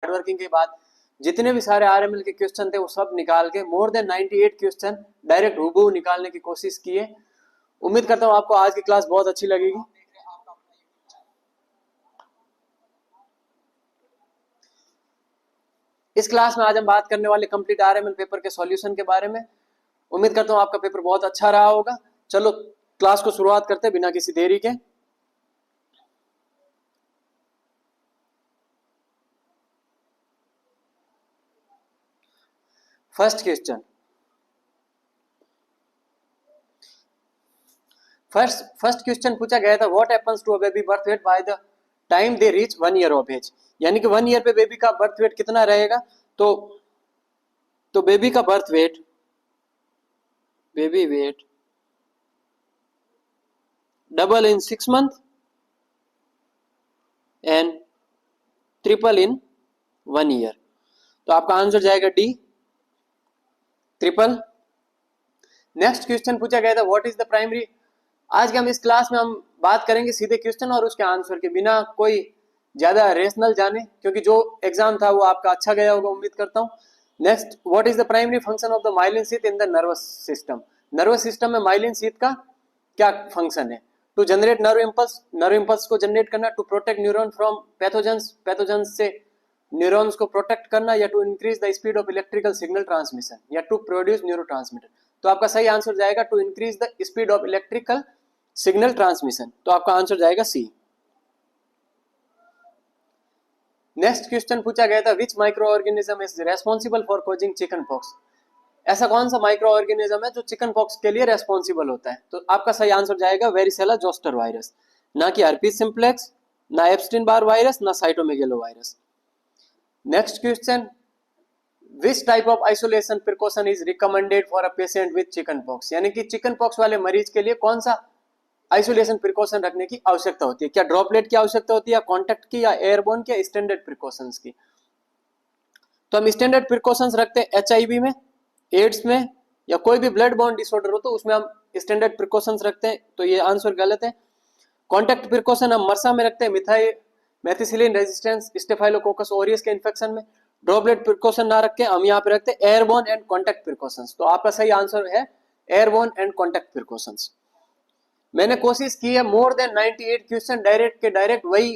Hardworking के बाद जितने भी सारे आरएमएल के क्वेश्चन थे वो सब निकाल के मोर देन 98 क्वेश्चन डायरेक्ट हूबहू निकालने की कोशिश की है। उम्मीद करता हूँ आपको आज की क्लास बहुत अच्छी लगेगी। इस क्लास में आज हम बात करने वाले कंप्लीट आरएमएल पेपर के सॉल्यूशन के बारे में। उम्मीद करता हूँ आपका पेपर बहुत अच्छा रहा होगा। चलो क्लास को शुरुआत करते हैं बिना किसी देरी के। फर्स्ट क्वेश्चन, फर्स्ट क्वेश्चन पूछा गया था what happens to a baby birth weight by the time they reach 1 year of age, यानी कि 1 ईयर पे बेबी का बर्थ वेट कितना रहेगा। तो बेबी का birth weight, baby wait double in 6 month and triple in 1 year. तो आपका आंसर जाएगा डी, ट्रिपल। नेक्स्ट क्वेश्चन पूछा गया था व्हाट इज द प्राइमरी। आज के हम इस क्लास में हम बात करेंगे सीधे क्वेश्चन और उसके आंसर के, बिना कोई ज्यादा रेशनल जाने, क्योंकि जो एग्जाम था वो आपका अच्छा गया होगा उम्मीद करता हूँ। Next, what is the primary function of the myelin sheath in the nervous system. Nervous system में माइलिन शीथ का क्या फंक्शन है। टू जनरेट नर्व इंपल्स को जनरेट करना, to protect neuron from pathogens से न्यूरॉन्स को प्रोटेक्ट करना, या to increase the speed of electrical signal transmission, या टू प्रोड्यूस न्यूरोट्रांसमीटर। तो आपका सही आंसर जाएगा to increase the speed of electrical signal transmission. तो आपका आंसर जाएगा सी। नेक्स्ट क्वेश्चन पूछा गया था which microorganism is responsible for causing chicken pox. ऐसा कौन सा माइक्रो ऑर्गेनिज्म है जो चिकन पॉक्स के लिए रेस्पॉन्सिबल होता है। तो आपका सही आंसर जाएगा वेरिसेला जोस्टर वायरस, ना कि हर्पीस सिंप्लेक्स, ना एप्स्टीन बार वायरस, ना cytomegalo virus. Next question, which type of isolation precaution is recommended for a patient with chicken pox, यानी कि चिकन पॉक्स वाले मरीज के लिए कौन सा आइसोलेशन प्रिकॉशन रखने की आवश्यकता होती है। क्या ड्रॉपलेट की आवश्यकता होती है, या कॉन्टैक्ट की, या एयरबोर्न की, या स्टैंडर्ड प्रिकॉशंस की। तो हम स्टैंडर्ड प्रिकॉशंस रखते हैं एचआईवी में, एड्स में, या कोई भी ब्लड बॉर्न डिसऑर्डर हो तो उसमें हम स्टैंडर्ड प्रिकॉशंस रखते हैं। तो ये आंसर गलत है। कॉन्टैक्ट प्रिकॉशन हम मरसा में रखते हैं, मेथिसिलिन रेजिस्टेंस स्टेफाइलोकोकस ओरियस के इन्फेक्शन में। ड्रॉपलेट प्रिकॉशन ना रख के हम यहाँ पे रखते हैं एयरबोर्न एंड कॉन्टैक्ट प्रिकॉशंस। तो आपका सही आंसर है एयरबोर्न एंड कॉन्टैक्ट प्रिकॉशंस। मैंने कोशिश की है मोर देन 98 क्वेश्चन डायरेक्ट के डायरेक्ट वही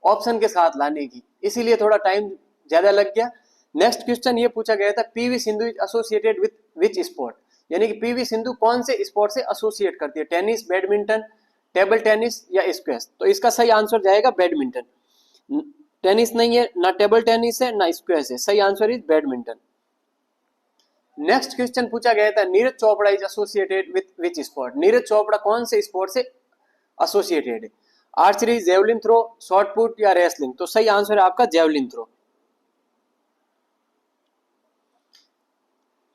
ऑप्शन के साथ लाने की, इसीलिए थोड़ा टाइम ज्यादा लग गया। नेक्स्ट क्वेश्चन ये पूछा गया था PV Sindhu is associated with which sport, यानी कि पीवी सिंधु कौन से स्पोर्ट से एसोसिएट करती है। टेनिस, बैडमिंटन, टेबल टेनिस, या स्क्वैश। तो इसका सही आंसर जाएगा बैडमिंटन। टेनिस नहीं है, ना टेबल टेनिस है, ना स्क्वैश है। सही answer is badminton. Next question पूछा गया था Neeraj Chopra is associated with which sport. Neeraj Chopra कौन से स्पोर्ट से एसोसिएटेड है। Archery, javelin throw, shot put, या रेसलिंग। तो सही आंसर है आपका जेवलिन थ्रो।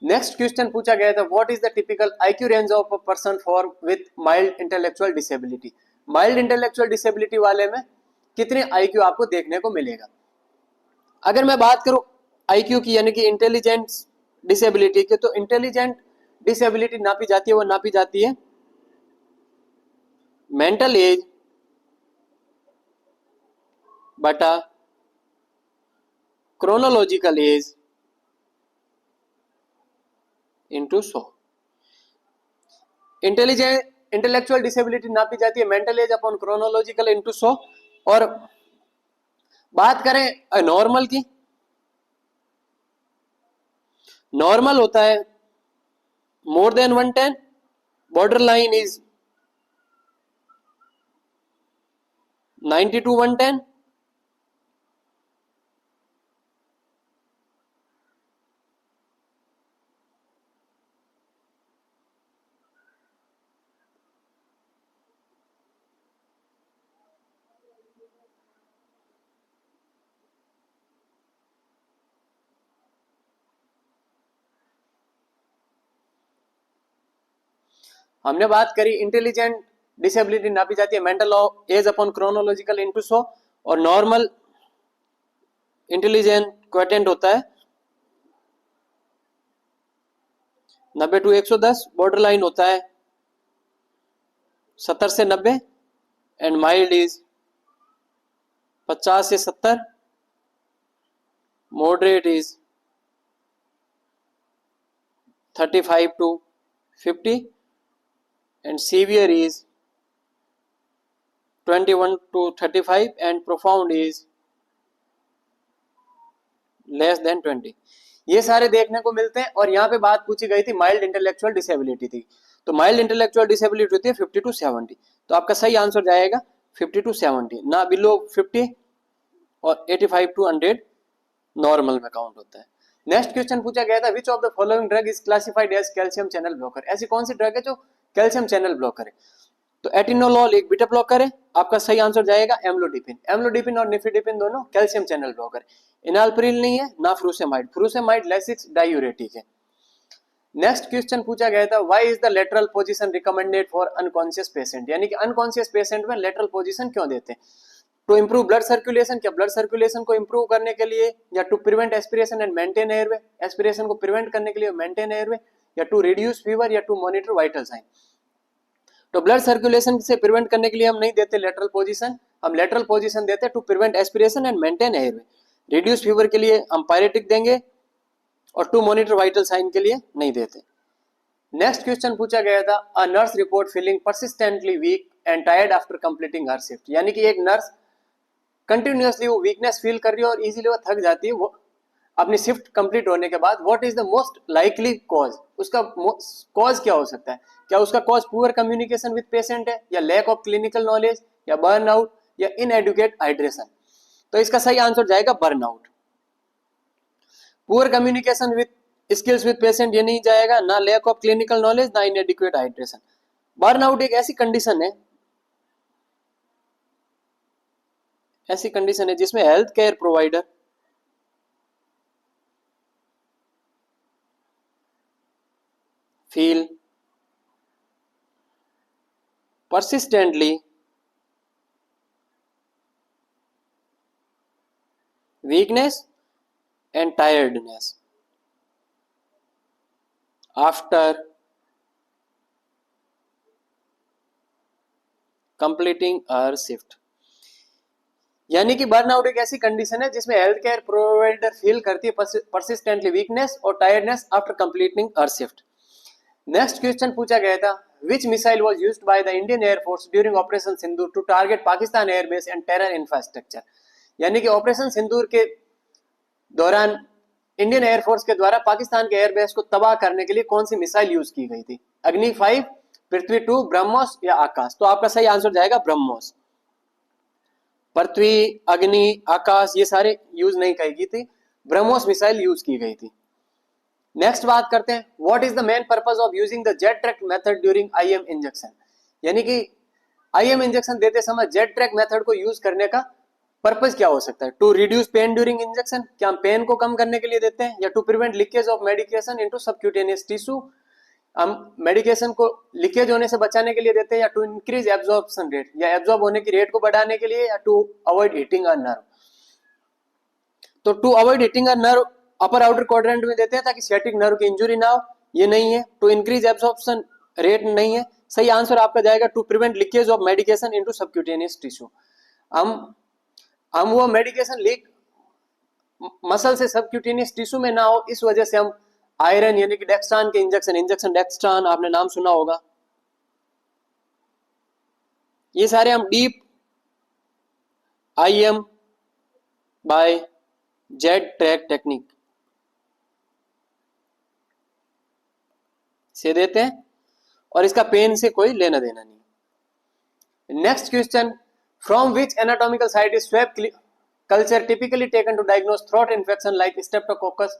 नेक्स्ट क्वेश्चन पूछा गया था what is the typical IQ range of a person for with mild intellectual disability. Mild intellectual disability वाले में कितने आईक्यू आपको देखने को मिलेगा। अगर मैं बात करूं आईक्यू की, यानी कि इंटेलिजेंस डिसेबिलिटी के, तो इंटेलिजेंट डिसेबिलिटी नापी जाती है, वो नापी जाती है मेंटल एज बटा chronological age into 100। Intellectual disability नापी जाती है mental as upon chronological into 100। और बात करें नॉर्मल की, नॉर्मल होता है more than 110, border line is 90 to 110, हमने बात करी इंटेलिजेंट डिसेबिलिटी नापी जाती है mental as upon chronological into 100, और नॉर्मल इंटेलिजेंट क्वेटेंट होता है 90 to 110, बॉर्डर लाइन होता है 70 से 90, एंड माइल्ड इज 50 से 70, moderate is 35 to 50 and severe is 21 to 35 and profound is less than 20। ये सारे देखने को मिलते हैं। और यहाँ पे बात पूछी गई थी माइल्ड इंटेलेक्चुअल डिसेबिलिटी थी, तो माइल्ड इंटेलेक्चुअल डिसेबिलिटी होती है 50 टू 70, तो आपका सही आंसर जाएगा 50 टू 70, ना बिलो 50 और 85 टू 100 नॉर्मल में काउंट होता है। नेक्स्ट क्वेश्चन पूछा गया था which of the following drug is classified as calcium channel blocker, ऐसी कौन सी ड्रग है जो कैल्शियम चैनल ब्लॉकर है? तो एटिनोलॉल एक बीटा ब्लॉकर है, आपका सही आंसर जाएगा एम्लोडिपिन। एम्लोडिपिन और निफिडिपिन दोनों कैल्शियम चैनल ब्लॉकर। इनालप्रिल नहीं है, ना फ्रूसेमाइड, फ्रूसेमाइड लेसिक्स डायूरेटिक है। नेक्स्ट क्वेश्चन पूछा गया था why is the lateral position recommended for unconscious patient, यानी कि अनकॉन्शियस पेशेंट में लेटरल पोजीशन क्यों देते हैं? टू इंप्रूव ब्लड सर्कुलेशन, क्या ब्लड सर्कुलेशन को इंप्रूव करने के लिए, या to prevent aspiration and maintain airway, aspiration को प्रिवेंट करने के लिए मेंटेन एयरवे, या टू रिड्यूस फीवर, या टू मॉनिटर वाइटल साइन। तो ब्लड सर्कुलेशन से प्रिवेंट करने के लिए हम नहीं देते लेटरल पोजीशन, हम लेटरल पोजीशन देते हैं to prevent aspiration and maintain airway. Reduce fever के लिए हम पायरेटिक देंगे और टू मॉनिटर वाइटल साइन के लिए नहीं देते। नेक्स्ट क्वेश्चन पूछा गया था a nurse report feeling persistently weak and tired after completing her shift, यानी कि एक नर्स कंटिन्यूअसली वो वीकनेस फील कर रही है और इजीली वो थक जाती है वो अपनी शिफ्ट कंप्लीट होने के बाद। What is the most likely cause, उसका कॉज क्या हो सकता है? क्या उसका cause poor communication with patient है, या लैक ऑफ क्लिनिकल नॉलेज, या बर्नआउट, या इनएडुकेट हाइड्रेशन? तो इसका सही आंसर जाएगा burnout. Poor communication with skills with patient ये नहीं जाएगा, ना लैक ऑफ क्लिनिकल नॉलेज, ना इनएडुकेट हाइड्रेशन। बर्नआउट एक ऐसी कंडीशन है जिसमें health care provider feel persistently weakness and tiredness after completing our shift, यानी कि बर्नआउट एक ऐसी कंडीशन है जिसमें हेल्थ केयर प्रोवाइडर फील करती है परसिस्टेंटली वीकनेस और टायर्डनेस आफ्टर कंप्लीटिंग हर शिफ्ट। नेक्स्ट क्वेश्चन पूछा गया था which missile was used by the Indian air force during operation Sindoor to target Pakistan airbase and terror infrastructure, यानी कि ऑपरेशन सिंदूर के दौरान इंडियन एयरफोर्स के द्वारा पाकिस्तान के एयरबेस को तबाह करने के लिए कौन सी मिसाइल यूज की गई थी? अग्नि 5, पृथ्वी 2, ब्रह्मोस या आकाश? तो आपका सही आंसर जाएगा ब्रह्मोस। पृथ्वी, अग्नि, आकाश ये सारे यूज नहीं की गई थी, ब्रह्मोस मिसाइल यूज की गई थी। नेक्स्ट बात करते हैं what is the main purpose of using the jet track method during IM injection, यानी कि आईएम इंजेक्शन देते समय जेट ट्रैक मेथड को यूज करने का पर्पस क्या हो सकता है? To reduce pain during injection, क्या हम पेन को कम करने के लिए देते हैं, या to prevent leakage of medication into subcutaneous tissue, हम मेडिकेशन को लीकेज होने से बचाने के लिए देते हैं, या टू इंक्रीज एब्जॉर्प्शन रेट, या एब्जॉर्ब होने की रेट को बढ़ाने के लिए, या to avoid hitting a nerve. तो to avoid hitting a nerve upper outer quadrant में देते हैं ताकि सियाटिक नर्व की इंजुरी ना हो, ये नहीं है। टू इंक्रीज एब्जॉर्प्शन रेट नहीं है, सही आंसर आपका जाएगा to prevent leakage of medication into subcutaneous tissue. हम वो मेडिकेशन लीक मसल से सबक्यूटेनियस टिश्यू में ना हो, इस वजह से हम आयरन यानी कि डेक्स्ट्रान के इंजेक्शन डेक्स्ट्रान आपने नाम सुना होगा, ये सारे हम deep IM by jet track technique से देते हैं और इसका पेन से कोई लेना देना नहीं। Next question from which anatomical site is swab culture typically taken to diagnose throat infection like streptococcus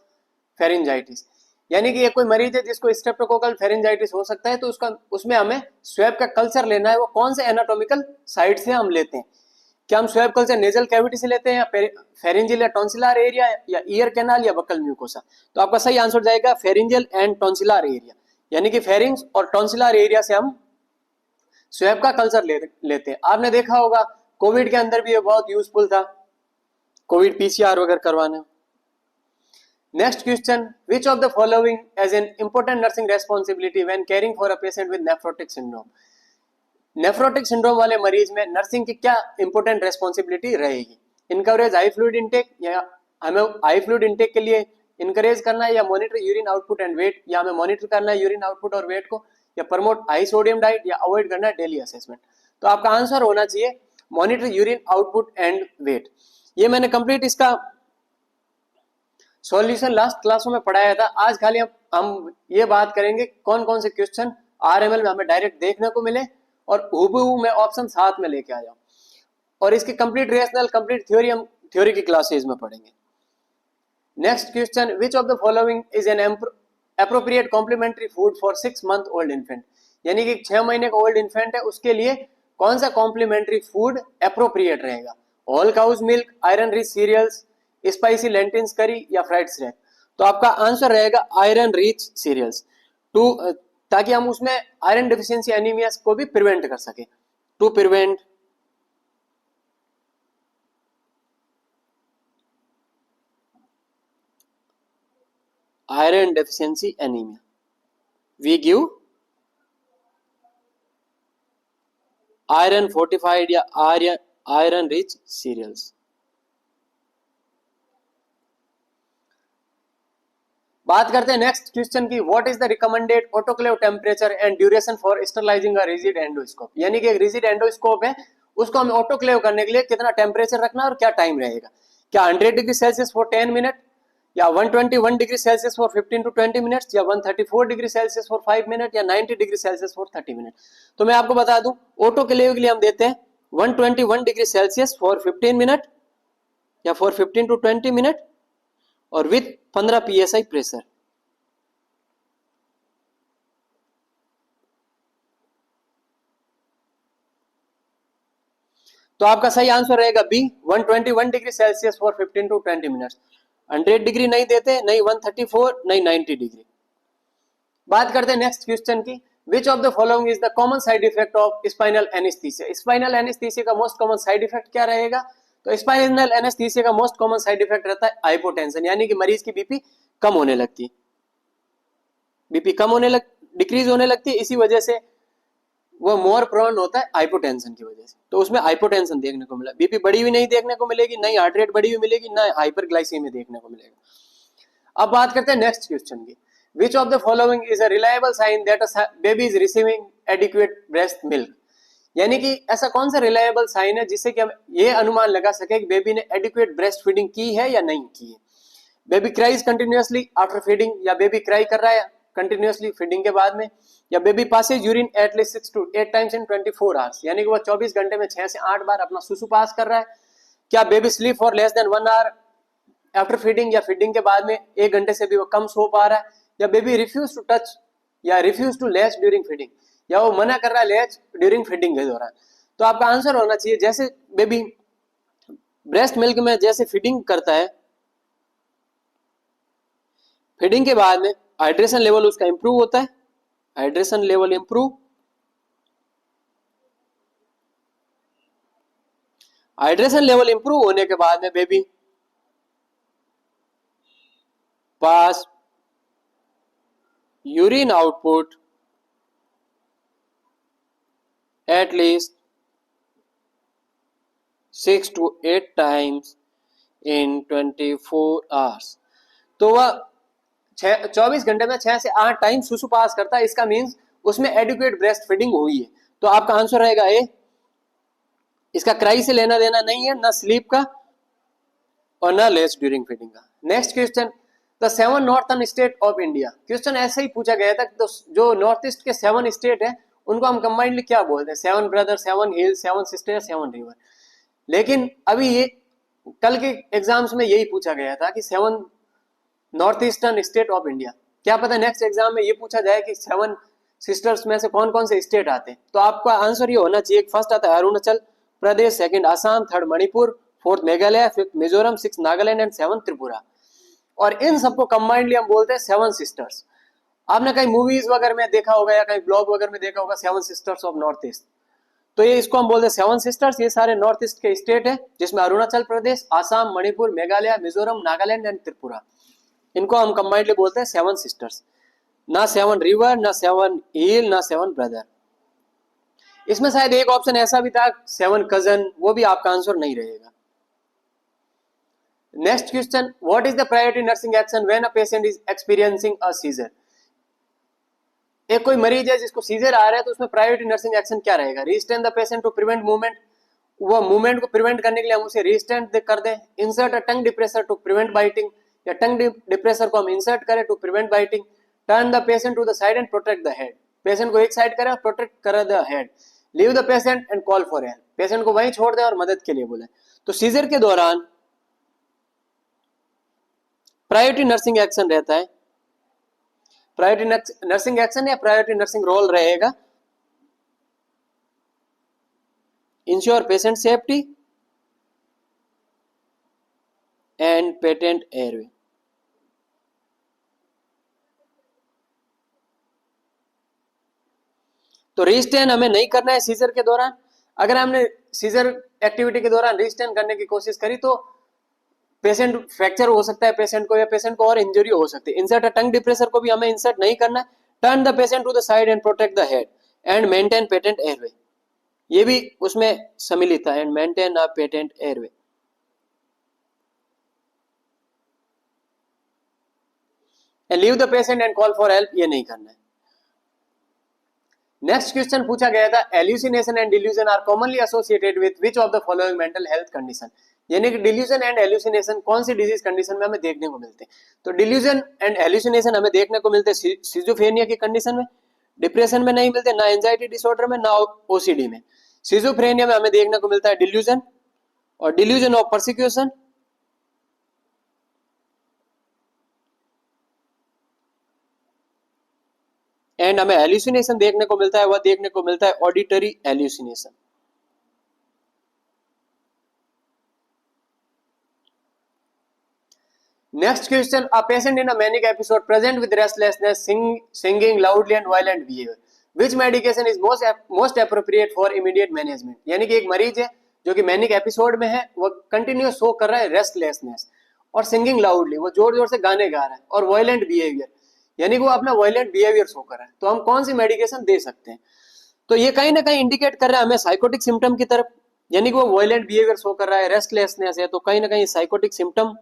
pharyngitis, यानी कि ये कोई मरीज है जिसको स्ट्रेप्टोकोकल फेरिंजाइटिस हो सकता है, तो उसमें हमें स्वैब का कल्चर लेना है। वो कौन से एनाटॉमिकल साइट से हम लेते हैं? क्या हम स्वैब कल्चर नेजल कैविटी से लेते हैं, या फेरिंजियल या टॉन्सिलर एरिया, या ईयर कैनाल, या बकल म्यूकोसा? तो आपका सही आंसर जाएगा फेरिंजियल एंड टॉन्सिलर एरिया, यानी कि फेरिंग्स और टॉन्सिलर एरिया से हम स्वैब का कल्चर लेते हैं। आपने देखा होगा कोविड के अंदर भी ये बहुत यूजफुल था, कोविड पीसीआर वगैरह करवाने। Next question which of the following as an important nursing responsibility when caring for a patient with nephrotic syndrome, nephrotic syndrome वाले मरीज में नर्सिंग की क्या इंपॉर्टेंट रेस्पॉन्सिबिलिटी रहेगी? इनकवरेज हाई फ्लूइड इनटेक, या हमें हाई फ्लूइड इनटेक के लिए इनकरेज करना है, या monitor urine output and weight, या हमें मॉनिटर करना है यूरिन आउटपुट और वेट को, या प्रमोट हाई सोडियम डाइट, या अवॉइड करना है डेली असेसमेंट। तो आपका आंसर होना चाहिए monitor urine output and weight. ये मैंने कंप्लीट इसका सॉल्यूशन लास्ट क्लासों में पढ़ाया था। आज खाली हम ये बात करेंगे कौन कौन से क्वेश्चन आरएमएल में हमें डायरेक्ट देखने को मिले और हूबहू मैं ऑप्शन साथ में लेके आया, और इसकी कंप्लीट रेशनल कंप्लीट थ्योरी हम थ्योरी की क्लासेज में पढ़ेंगे। Next question, which of the following is an appropriate complementary food for 6 month old infant, यानी कि 6 महीने का ओल्ड इन्फेंट है, उसके लिए कौन सा कॉम्प्लीमेंट्री फूड एप्रोप्रिएट रहेगा? Whole cow's milk, iron rich cereals, spicy lentils curry, या फ्राइड स्नैक। तो आपका आंसर रहेगा आयरन रिच सीरियल्स, टू ताकि हम उसमें आयरन डेफिशिएंसी एनीमिया को भी प्रिवेंट कर सके, to prevent iron deficiency anemia. We give iron fortified या iron rich cereals. बात करते हैं नेक्स्ट क्वेश्चन की, what is the recommended autoclave temperature and duration for sterilising a rigid endoscope, यानी कि एक रिजिड एंडोस्कोप है उसको हमें ऑटोक्लेव करने के लिए कितना टेम्परेचर रखना और क्या टाइम रहेगा? क्या 100 डिग्री सेल्सियस फॉर 10 मिनट, या 121 degree Celsius for 15 to 20 minutes, या 134 डिग्री सेल्सियस फॉर 5 मिनट, या 90 डिग्री सेल्सियस फॉर 30 मिनट। तो मैं आपको बता दूं ऑटोक्लेव के लिए हम देते हैं 121 डिग्री सेल्सियस फॉर 15 मिनट या फॉर 15 to 20 मिनट और विथ 15 psi प्रेशर। तो आपका सही आंसर रहेगा B, 121 degree Celsius for 15 to 20 minutes. 100 degree नहीं देते, नहीं 134, नहीं 90 डिग्री। बात करते हैं नेक्स्ट क्वेश्चन की, which of the following is the common side effect of spinal anaesthesia. Spinal anaesthesia का मोस्ट कॉमन साइड इफेक्ट क्या रहेगा? तो स्पाइनल एनेस्थीसिया का मोस्ट कॉमन साइड इफेक्ट रहता है हाइपोटेंशन, यानी कि मरीज की बीपी कम होने लगती है, बीपी कम होने लग डिक्रीज होने लगती है, इसी वजह से वो मोर प्रोन होता है हाइपोटेंशन की वजह से। तो उसमें हाइपोटेंशन देखने को मिला, बीपी बढ़ी हुई नहीं देखने को मिलेगी, नहीं हार्ट रेट बढ़ी हुई मिलेगी, ना हाइपरग्लाइसीमिया देखने को मिलेगा। अब बात करते हैं नेक्स्ट क्वेश्चन की, which of the following is a reliable sign that a baby is receiving adequate breast milk, यानी कि ऐसा कौन सा रिलायबल साइन है जिससे कि हम ये अनुमान लगा सके कि बेबी ने एडिक्वेट ब्रेस्ट फीडिंग की है या नहीं की है? Baby cries continuously after feeding, या बेबी क्राई कर रहा है कंटिन्यूअसली फीडिंग के बाद में, या baby passes urine at least 6 to 8 times in 24 hours, यानी कि वो 24 घंटे में 6 से 8 बार अपना सुसु पास कर रहा है। क्या baby sleep for less than 1 hour after feeding, या फीडिंग के बाद में 1 घंटे से भी वो कम सो पा रहा है, या बेबी रिफ्यूज टू टच या refuse to latch during feeding, या वो मना कर रहा है लैच ड्यूरिंग फीडिंग के दौरान। तो आपका आंसर होना चाहिए, जैसे बेबी ब्रेस्ट मिल्क में जैसे फीडिंग करता है, फीडिंग के बाद में हाइड्रेशन लेवल उसका इंप्रूव होता है, hydration level improve, hydration level improve होने के बाद में baby pass urine output at least 6 to 8 times in 24 hours. तो वह 24 घंटे में 6 से 8 टाइम सुसु पास करता है, इसका मीन्स उसमें एडिक्वेट ब्रेस्ट फीडिंग हुई है। तो आपका आंसर रहेगा ए, इसका क्राई से लेना देना नहीं है, ना स्लीप का और ना लेस ड्यूरिंग फीडिंग का। Next question, the 7 northern state of India, question ऐसे ही पूछा गया था, तो जो नॉर्थ ईस्ट के 7 स्टेट है उनको हम कंबाइंडली क्या बोलते हैं? 7 ब्रदर, 7 हिल्स, 7 सिस्टर, 7 रिवर। लेकिन अभी ये कल के एग्जाम्स में यही पूछा गया था कि 7 north eastern state of India. क्या पता नेक्स्ट एग्जाम में ये पूछा जाए कि 7 सिस्टर्स में से कौन कौन से स्टेट आते हैं। तो आपका आंसर ये होना चाहिए, फर्स्ट आता है Arunachal Pradesh, second Assam, third Manipur, fourth Meghalaya, fifth Mizoram, six Nagaland and 7 Tripura. और इन सबको कंबाइंडली हम बोलते हैं 7 सिस्टर्स। आपने कहीं मूवीज वगैरह में देखा होगा या कहीं ब्लॉग वगैरह में देखा होगा 7 सिस्टर्स ऑफ नॉर्थ ईस्ट, तो ये इसको हम बोलते हैं 7 सिस्टर्स। ये सारे नॉर्थ ईस्ट के स्टेट है जिसमें अरुणाचल प्रदेश, आसाम, मणिपुर, मेघालय, मिजोरम, नागालैंड एंड त्रिपुरा, इनको हम कंबाइंडली बोलते हैं 7 सिस्टर्स। ना 7 रिवर, ना 7 हिल, ना 7 ब्रदर। इसमें शायद एक ऑप्शन ऐसा भी था 7 कजन, वो भी आपका आंसर नहीं रहेगा। Next question, what is the priority nursing action when a patient is experiencing a seizure. एक कोई मरीज है जिसको सीजर आ रहा है तो उसमें प्रायोरिटी नर्सिंग एक्शन क्या रहेगा? Restrain the patient to prevent movement, वो मूवमेंट को प्रिवेंट करने के लिए हम उसे रिस्ट्रेन कर दें। Insert a tongue depressor to prevent biting, या टंग डिप्रेसर को हम इंसर्ट करें to prevent biting. Turn the patient to the side and protect the head, patient को एक साइड करें और प्रोटेक्ट करे the head. Leave the patient and call for help, patient को वहीं छोड़ दें और मदद के लिए बोले। तो सीजर के दौरान प्रायोरिटी नर्सिंग एक्शन रहता है, प्रायोरिटी नर्सिंग एक्शन या प्रायोरिटी नर्सिंग रोल रहेगा, ensure patient safety and patent airway. तो रिस्टेन हमें नहीं करना है सीजर के दौरान। अगर हमने सीजर एक्टिविटी के दौरान रिस्टेन करने की कोशिश करी तो पेशेंट फ्रैक्चर हो सकता है पेशेंट को, या पेशेंट को और इंजरी हो सकती है। इंसर्ट टंग डिप्रेसर को भी हमें इंसर्ट नहीं करना है। Turn the patient to the side and protect the head and maintain patent airway, ये भी उसमें सम्मिलित है, and maintain a patent airway. And leave the patient and call for help, ये नहीं करना है। नेक्स्ट क्वेश्चन पूछा गया था, hallucination and delusion are commonly associated with which of the following mental health condition. यानी कि डिल्यूजन एंड एल्यूसिनेशन कौन सी डिजीज कंडीशन में हमें देखने को मिलते हैं? तो डिल्यूजन एंड एल्यूसिनेशन हमें देखने को मिलते हैं सिजोफ्रेनिया की कंडीशन में, डिप्रेशन में नहीं मिलते, ना एंजाइटी डिसऑर्डर में, ना ओसीडी में। सिजोफ्रेनिया में हमें देखने को मिलता है डिल्यूजन और डिल्यूजन ऑफ परसिक्यूशन, एंड हमें एल्यूसिनेशन देखने को मिलता है, वह देखने को मिलता है auditory hallucination. Next question, a patient in a manic episode present with restlessness, singing loudly and violent behaviour, which medication is most appropriate for immediate management. यानी कि एक मरीज है जो कि मैनिक एपिसोड में है, वो कंटिन्यू शो कर रहा है रेस्टलेसनेस और सिंगिंग लाउडली, वो जोर जोर से गाने गा रहा है, और वायलेंट बिहेवियर, यानी कि वो अपना वायलेंट बिहेवियर शो कर रहा है। तो हम कौन सी मेडिकेशन दे सकते हैं? तो ये कहीं ना कहीं इंडिकेट कर रहा है हमें साइकोटिक सिम्टम की तरफ, यानी कि वो वायलेंट बिहेवियर शो कर रहा है, रेस्टलेसनेस है, तो कहीं ना कहीं साइकोटिक सिम्टम,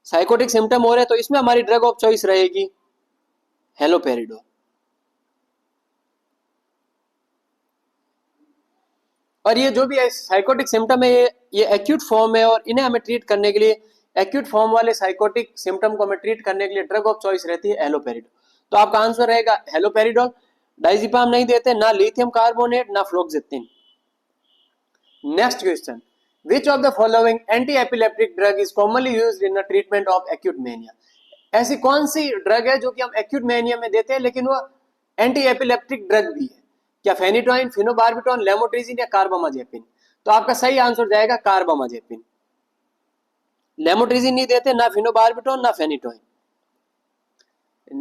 साइकोटिक सिम्टम हो रहे हैं। तो इसमें हमारी ड्रग ऑफ चॉइस रहेगी हेलोपेरिडोल। और ये जो भी साइकोटिक सिम्टम है ये एक्यूट फॉर्म है, और इन्हें हमें ट्रीट करने के लिए, एक्यूट फॉर्म वाले साइकोटिक सिम्टम को हमें ट्रीट करने के लिए ड्रग ऑफ चॉइस रहती है हेलोपेरिडोल। तो आपका आंसर रहेगा हेलोपेरिडोल। डाइजिपाम नहीं देते, ना लिथियम कार्बोनेट, ना fluoxetine. Next question, which of the following anti epileptic drug is commonly used in the treatment of acute mania. ऐसी कौन सी ड्रग है जो कि हम एक्यूट मेनिया में देते हैं लेकिन वो एंटी एपिलेप्टिक ड्रग भी है? क्या फेनिटोइन, फिनोबार्बिटोन, लेमोट्रिजिन या कार्बामाजेपिन? तो आपका सही आंसर जाएगा कार्बामाजेपिन। लेमोट्रिजिन नहीं देते, ना फिनोबार्बिटोन, ना phenytoin.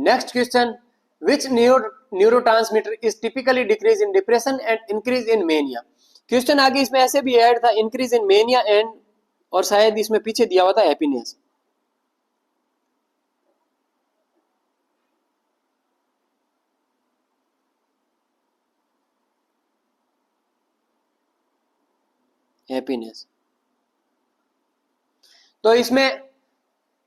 Next question, which neurotransmitter is typically decrease in depression and increase in mania. Question आगे इसमें ऐसे भी ऐड था, इंक्रीज इन मेनिया एंड, और शायद इसमें पीछे दिया हुआ था हैप्पीनेस। हैप्पीनेस। तो इसमें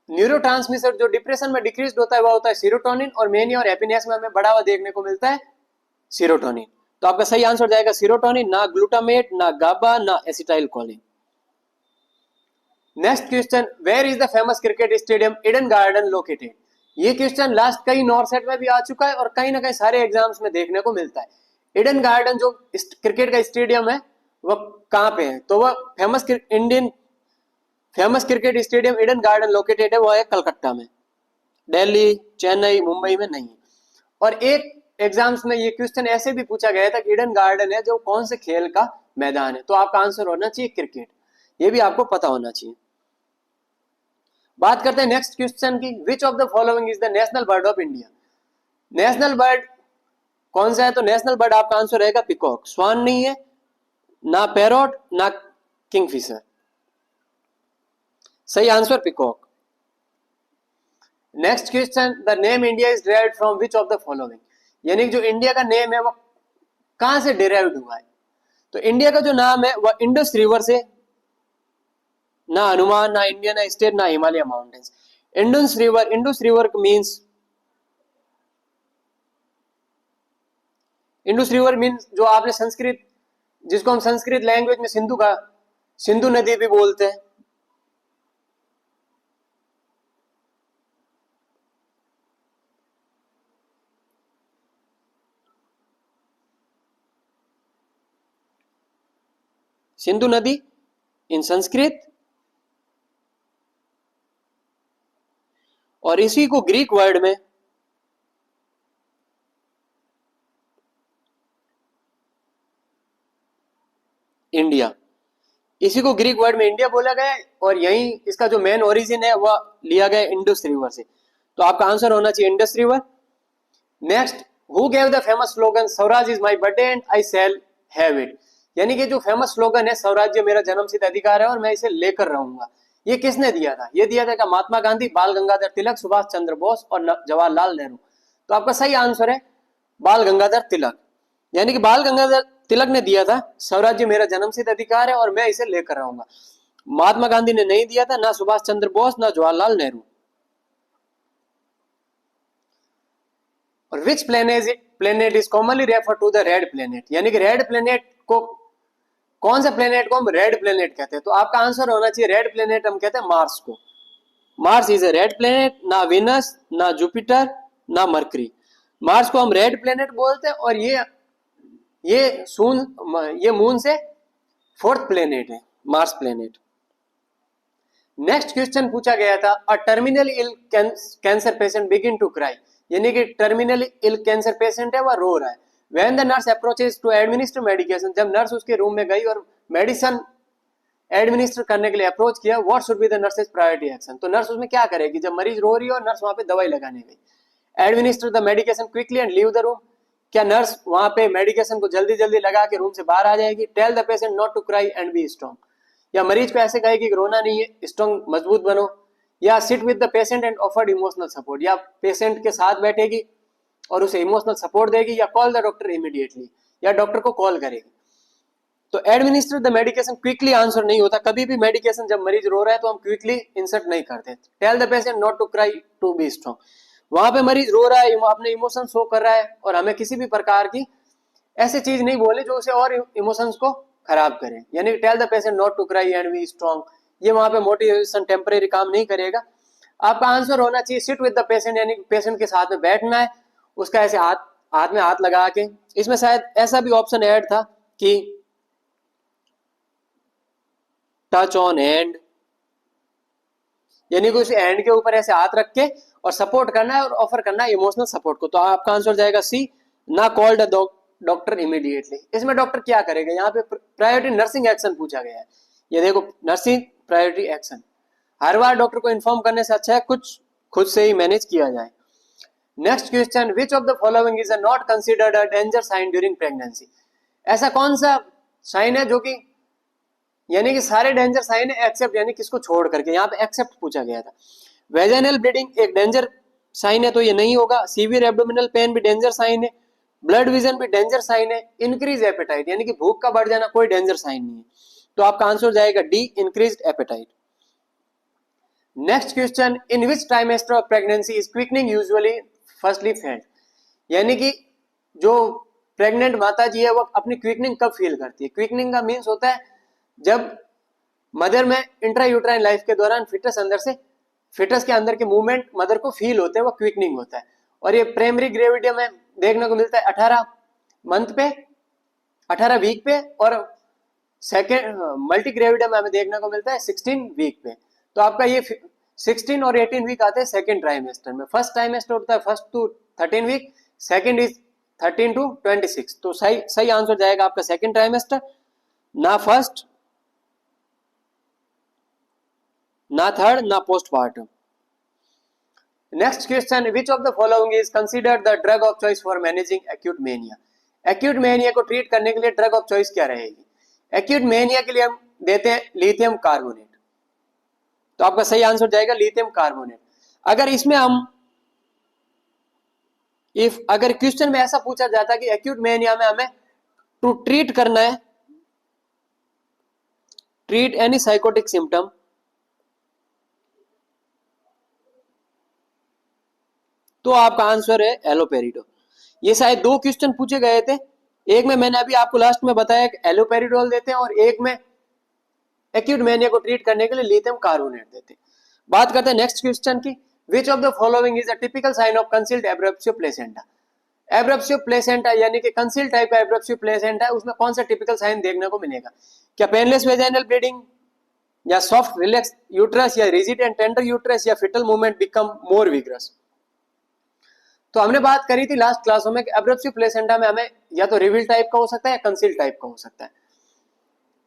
न्यूरोट्रांसमीटर जो डिप्रेशन में डिक्रीज होता है वह होता है सीरोटोनिन, और मेनिया और हैप्पीनेस में हमें बढ़ावा देखने को मिलता है सीरोटोनिन। तो आपका सही आंसर जाएगा सीरोटोनिन, ना ग्लूटामेट, ना गाबा, ना acetyl choline. Next question, where is the famous cricket stadium Eden Garden located. ये क्वेश्चन लास्ट कई नॉर्थ सेट में भी आ चुका है और कहीं ना कहीं सारे एग्जाम्स में देखने को मिलता है। ईडन गार्डन जो क्रिकेट का स्टेडियम है वह कहाँ पे है? तो वह famous cricket stadium Eden Garden located है, वो है कलकत्ता में, दिल्ली, चेन्नई, मुंबई में नहीं। और एक एग्जाम्स में ये क्वेश्चन ऐसे भी पूछा गया था कि ईडन गार्डन है जो कौन से खेल का मैदान है? तो आपका आंसर होना चाहिए क्रिकेट, ये भी आपको पता होना चाहिए। बात करते हैं नेक्स्ट क्वेश्चन की, which of the following is the national bird of India. National bird कौन सा है? तो नेशनल बर्ड आपका आंसर रहेगा पिकॉक। स्वान नहीं है, ना पैरोट, ना किंगफिशर। सही answer peacock. Next question, the name India is derived from which of the following. यानी जो इंडिया का नेम है वो कहां से डिराइव्ड हुआ है? तो इंडिया का जो नाम है वह इंडस रिवर से, ना हनुमान, ना इंडियन स्टेट, ना Himalaya mountains. Indus river means, Indus river means जो आपने संस्कृत, जिसको हम संस्कृत लैंग्वेज में सिंधु नदी भी बोलते हैं। सिंधु नदी इन संस्कृत, और इसी को ग्रीक वर्ड में इंडिया, इसी को ग्रीक वर्ड में इंडिया बोला गया है, और यही इसका जो मेन ओरिजिन है वह लिया गया इंडस रिवर से। तो आपका आंसर होना चाहिए Indus river. Next, who gave the famous slogan Swaraj is my birthday and I shall have it, यानी कि जो फेमस स्लोगन है स्वराज्य मेरा जन्मसिद्ध अधिकार है और मैं इसे लेकर रहूंगा, ये किसने दिया था? ये दिया था महात्मा गांधी, बाल गंगाधर तिलक, सुभाष चंद्र बोस और जवाहरलाल नेहरू। तो आपका सही आंसर है बाल गंगाधर तिलक, यानी कि बाल गंगाधर तिलक ने दिया था स्वराज्य मेरा जन्मसिद्ध अधिकार है और मैं इसे लेकर रहूंगा। महात्मा गांधी ने नहीं दिया था, ना सुभाष चंद्र बोस, ना जवाहरलाल नेहरू। और which planet is commonly refer to the red planet, यानी कि रेड प्लेनेट को, कौन सा प्लेनेट को हम रेड प्लेनेट कहते हैं? तो आपका आंसर होना चाहिए रेड प्लेनेट हम कहते हैं मार्स को। Mars is a red planet, ना विनस, ना जुपिटर, ना मरकरी। मार्स को हम रेड प्लेनेट बोलते हैं, और ये मून से फोर्थ प्लेनेट है मार्स प्लेनेट। नेक्स्ट क्वेश्चन पूछा गया था, a terminal ill cancer patient begin to cry, यानी कि टर्मिनल इल कैंसर पेशेंट है वह रो रहा है। When the nurse approaches to administer medication, जब नर्स उसके रूम में गई और मेडिसिन एडमिनिस्टर करने के लिए अप्रोच किया, what should be the nurse's priority action, तो नर्स उसमें क्या करेगी? जब मरीज रो रही है और नर्स वहां पे दवाई लगाने गई, administer the medication quickly and leave the room, क्या नर्स वहां पे मेडिकेशन को जल्दी जल्दी लगा के रूम से बाहर आ जाएगी? Tell the patient not to cry and be strong, या मरीज को ऐसे कहेगी कि रोना नहीं है, स्ट्रॉन्ग मजबूत बनो, या sit with the patient and offered emotional support, या पेशेंट के साथ बैठेगी और उसे इमोशनल सपोर्ट देगी, या कॉल द डॉक्टर इमीडिएटली, या डॉक्टर को कॉल करेगी। तो administer the medication quickly answer नहीं होता, कभी भी मेडिकेशन जब मरीज रो रहा है तो हम क्विकली इंसर्ट नहीं करते। Tell the patient not to cry to be strong, वहां पे मरीज रो रहा है, अपने इमोशन शो कर रहा है, और हमें किसी भी प्रकार की ऐसी चीज नहीं बोले जो उसे और इमोशंस को खराब करे, यानी tell the patient not to cry and be strong, ये वहां पे मोटिवेशन टेम्परेरी काम नहीं करेगा। आपका आंसर होना चाहिए सिट विद द पेशेंट, यानी पेशेंट के साथ में बैठना है, उसका ऐसे हाथ में हाथ लगा के, इसमें शायद ऐसा भी ऑप्शन ऐड था कि टच ऑन हैंड, यानी कि उस हैंड के ऊपर ऐसे हाथ रख के और सपोर्ट करना है और ऑफर करना है इमोशनल सपोर्ट को। तो आपका आंसर जाएगा सी, ना कॉल्ड द डॉक्टर इमीडिएटली। इसमें डॉक्टर क्या करेगा? यहाँ पे प्रायोरिटी नर्सिंग एक्शन पूछा गया है, ये देखो नर्सिंग प्रायोरिटी एक्शन, हर बार डॉक्टर को इन्फॉर्म करने से अच्छा है कुछ खुद से ही मैनेज किया जाए। Next question, which of the following is not considered a danger sign during pregnancy, ऐसा कौन सा साइन है जो कि, यानी कि सारे डेंजर साइन है एक्सेप्ट, यानी किसको छोड़ करके, यहाँ पे एक्सेप्ट पूछा गया था। वेजाइनल ब्लीडिंग एक डेंजर साइन है तो ये नहीं होगा। सीवियर एब्डोमिनल पेन भी डेंजर साइन है। ब्लड विजन भी डेंजर साइन है। इंक्रीज एपेटाइट, यानी कि भूख का बढ़ जाना कोई डेंजर साइन नहीं है। तो आपका आंसर जाएगा D, increase appetite. Next question, in which trimester of pregnancy is quickening usually firstly felt, यानी कि जो प्रेग्नेंट माता जी है वो अपनी क्विकनिंग कब फील करती है? क्विकनिंग का मीन्स होता है जब मदर में इंट्रायूट्राइन लाइफ के दौरान फिटस के अंदर के मूवमेंट मदर को फील होते हैं, वो क्विकनिंग होता है। और ये प्राइमरी ग्रेविडिया में देखने को मिलता है 18 मंथ पे, 18 वीक पे, और सेकेंड मल्टी ग्रेविडिया में हमें देखने को मिलता है 16 वीक पे। तो आपका ये 16 और 18 वीक आते हैं सेकेंड ट्राइमेस्टर में। फर्स्ट ट्राइमेस्टर होता है 1 to 13 week, second is 13 to 26। तो सही आंसर जाएगा आपका सेकेंड ट्राइमेस्टर, ना फर्स्ट, ना थर्ड, ना postmortem. Next question, which of the following is considered the drug of choice for managing acute mania, acute mania को ट्रीट करने के लिए ड्रग ऑफ चॉइस क्या रहेगी? एक्यूट मेनिया के लिए हम देते हैं लिथियम कार्बोनेट। तो आपका सही आंसर जाएगा लिथियम कार्बोनेट। अगर इसमें हम अगर क्वेश्चन में ऐसा पूछा जाता कि एक्यूट मेनिया में हमें टू ट्रीट करना है ट्रीट एनी साइकोटिक सिम्टम, तो आपका आंसर है एलोपेरिडोल। ये शायद दो क्वेश्चन पूछे गए थे, एक में मैंने अभी आपको लास्ट में बताया कि एलोपेरिडोल देते हैं और एक में एक्यूट मैनिया को ट्रीट करने के लिए लिथियम कार्बोनेट देते हैं। बात करते हैं नेक्स्ट क्वेश्चन की, which of the following is a typical sign of concealed abruptio placenta. Abruptio placenta यानी कि कंसील्ड टाइप का एब्रप्सियो प्लेसेंटा है, उसमें कौन सा टिपिकल साइन देखने को मिलेगा? क्या पेनलेस वेजाइनल ब्लीडिंग, या सॉफ्ट रिलैक्स यूट्रस, या रिजिड एंड टेंडर यूट्रस, या fetal movement become more vigorous. तो हमने बात करी थी लास्ट क्लासों में कि एब्रप्सियो प्लेसेंटा में हमें या तो रिवील टाइप का हो सकता है या कंसील्ड टाइप का हो सकता है।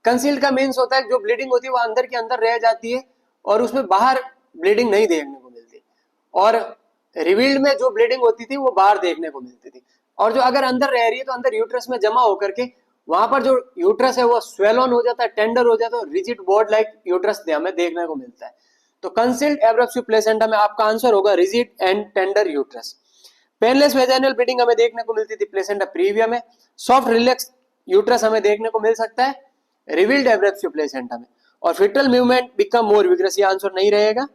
कंसील्ड का मीन्स होता है जो ब्लीडिंग होती है वो अंदर के अंदर रह जाती है और उसमें बाहर ब्लीडिंग नहीं देखने को मिलती, और रिवील्ड में जो ब्लीडिंग होती थी वो बाहर देखने को मिलती थी। और जो अगर अंदर रह रही है तो अंदर यूट्रस में जमा होकर के वहां पर जो यूट्रस है वो स्वेलन हो जाता है, टेंडर हो जाता है, रिजिड बोर्ड लाइक यूट्रस हमें देखने को मिलता है। तो कंसील्ड एब्रप्सियो प्लेसेंटा में आपका आंसर होगा rigid and tender uterus. Painless vaginal bleeding हमें देखने को मिलती थी प्लेसेंटा प्रीविया में। सॉफ्ट रिलैक्स यूट्रस हमें देखने को मिल सकता है रिवील्ड एब्रप्सियो प्लेसेंटा में। और fetal movement become more vigorous, ये आंसर नहीं रहेगा।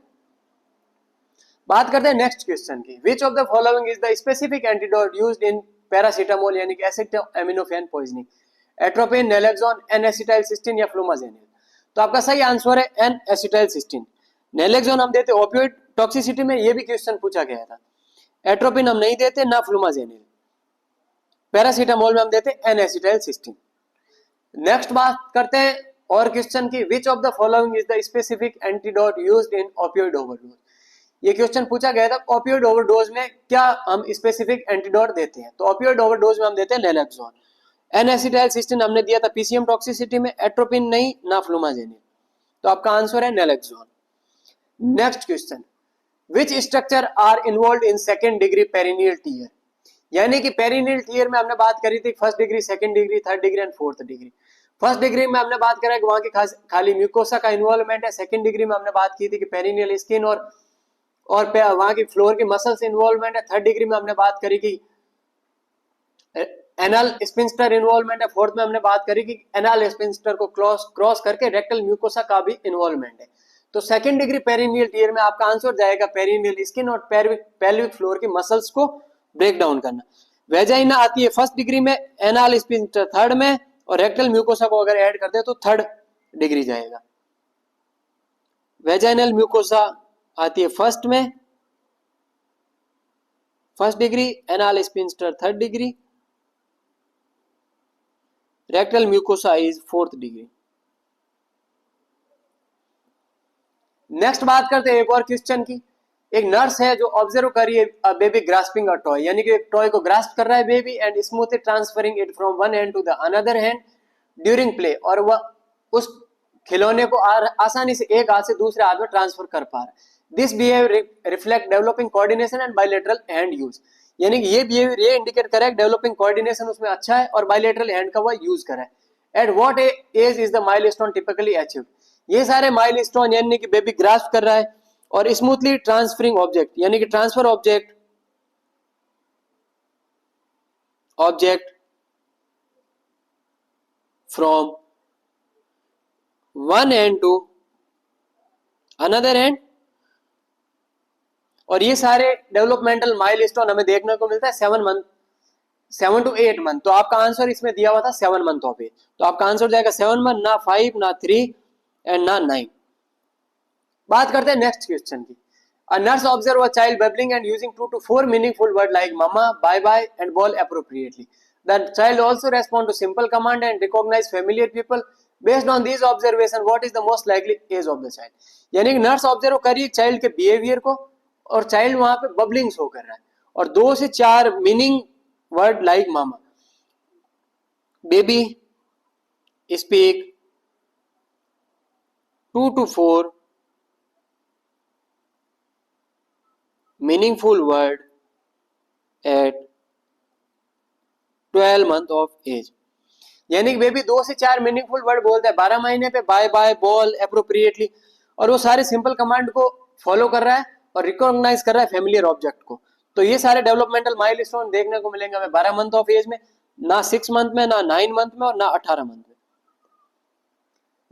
बात करते हैं नेक्स्ट क्वेश्चन की, which of the following is the specific antidote used in paracetamol यानी कि acetaminophen poisoning, atropine, naloxone, N acetylcysteine या फ्लूमाजेनिल। तो आपका सही आंसर है एन एसिटाइलसिस्टिन। नैलेक्सोन हम देते ओपियोइड टॉक्सिसिटी में, ये भी क्वेश्चन पूछा गया था। एट्रोपिन हम नहीं देते, ना फ्लूमाजेनिल। पैरासीटामोल में हम देते एन एसिटाइलसिस्टिन। नेक्स्ट बात करते हैं और क्वेश्चन की, which of the following is the specific antidote used in opioid overdose. ये क्वेश्चन पूछा गया था ओपियोइड ओवरडोज में क्या हम स्पेसिफिक एंटीडोट देते हैं। तो ओपियोइड ओवरडोज में हम देते हैं नैलेक्सोन। एन एसिटाइलसिस्टिन हमने दिया था पीसीएम टॉक्सिसिटी में, एट्रोपिन नहीं, ना फ्लूमाजेनिल। तो आपका आंसर है naloxone. Next question, which structure are involved in second degree perineal tear. यानी कि पेरिनियल टीयर में हमने बात करी थी first degree, second degree, third degree and fourth degree. First degree में हमने बात करा कि वहां की खाली म्यूकोसा का इन्वॉल्वमेंट है। सेकंड डिग्री में हमने बात की थी कि पेरिनियल स्किन और वहां की फ्लोर की मसल्स इन्वॉल्वमेंट है। थर्ड डिग्री में हमने बात करी कि एनल स्पिंस्टर इन्वॉल्वमेंट है। फोर्थ में हमने बात करी कि एनल स्पिंस्टर को क्रॉस करके रेक्टल म्यूकोसा का भी इन्वॉल्वमेंट है। तो सेकंड डिग्री पेरिनियल टीयर में आपका आंसर जाएगा पेरिनियल स्किन और पेल्विक फ्लोर की मसल्स को ब्रेक डाउन करना। वेजाइना आती है फर्स्ट डिग्री में, एनल स्पिंस्टर थर्ड में, और रेक्टल म्यूकोसा को अगर ऐड कर दे तो थर्ड डिग्री जाएगा। वेजाइनल म्यूकोसा आती है फर्स्ट में, first degree, anal sphincter third degree, rectal mucosa is fourth degree. Next बात करते हैं एक और क्वेश्चन की। एक नर्स है जो ऑब्जर्व कर रही है बेबी ग्रास्पिंग अ टॉय, यानी कि एक टॉय को ग्रास्प कर रहा है baby and smoothly transferring it from one hand to the another hand during play, और वह उस खिलौने को आसानी से एक हाथ से दूसरे हाथ में ट्रांसफर कर पा रहा है। This behaviour reflect developing coordination and bilateral hand use, यानी कि ये बिहेवियर ये इंडिकेट करे डेवलपिंग कोऑर्डिनेशन उसमें अच्छा है और बायलैटरल हैंड का वह यूज करा है। At what age is the milestone typically achieved. ये सारे माइलस्टोन यानी कि बेबी ग्रास्प कर रहा है और स्मूथली ट्रांसफरिंग ऑब्जेक्ट, यानी कि transfer object from one hand to another hand, और ये सारे डेवलपमेंटल माइलस्टोन हमें देखने को मिलता है 7 to 8 मंथ। तो आपका आंसर इसमें दिया हुआ था 7 मंथ ऑफ एज, तो आपका आंसर जाएगा 7 मंथ, ना 5, ना 3 एंड ना 9। बात करते हैं नेक्स्ट क्वेश्चन की। A nurse observe a child babbling and using 2 to 4 meaningful words like mama, bye bye and ball appropriately. The child also respond to simple command and recognize familiar people. Based on these observation, what is the most likely age of the child? यानी कि nurse observe कर रही है child के behaviour को और child वहां पे बबलिंग शो कर रहा है और 2 से 4 meaning word like mama, baby, speak, 2 to 4 meaningful word at 12 month of age। यानी कि बेबी 2 से 4 मीनिंगफुल वर्ड बोलता है 12 महीने पे, बाय बाय, बॉल, एप्रोप्रिएटली, और वो सारे सिंपल कमांड को फॉलो कर रहा है और रिकॉग्नाइज कर रहा है फेमिलियर ऑब्जेक्ट को। तो ये सारे डेवलपमेंटल माइलस्टोन देखने को मिलेंगे हमें 12 मंथ ऑफ एज में, ना 6 मंथ में, ना 9 मंथ में और ना 18 मंथ में।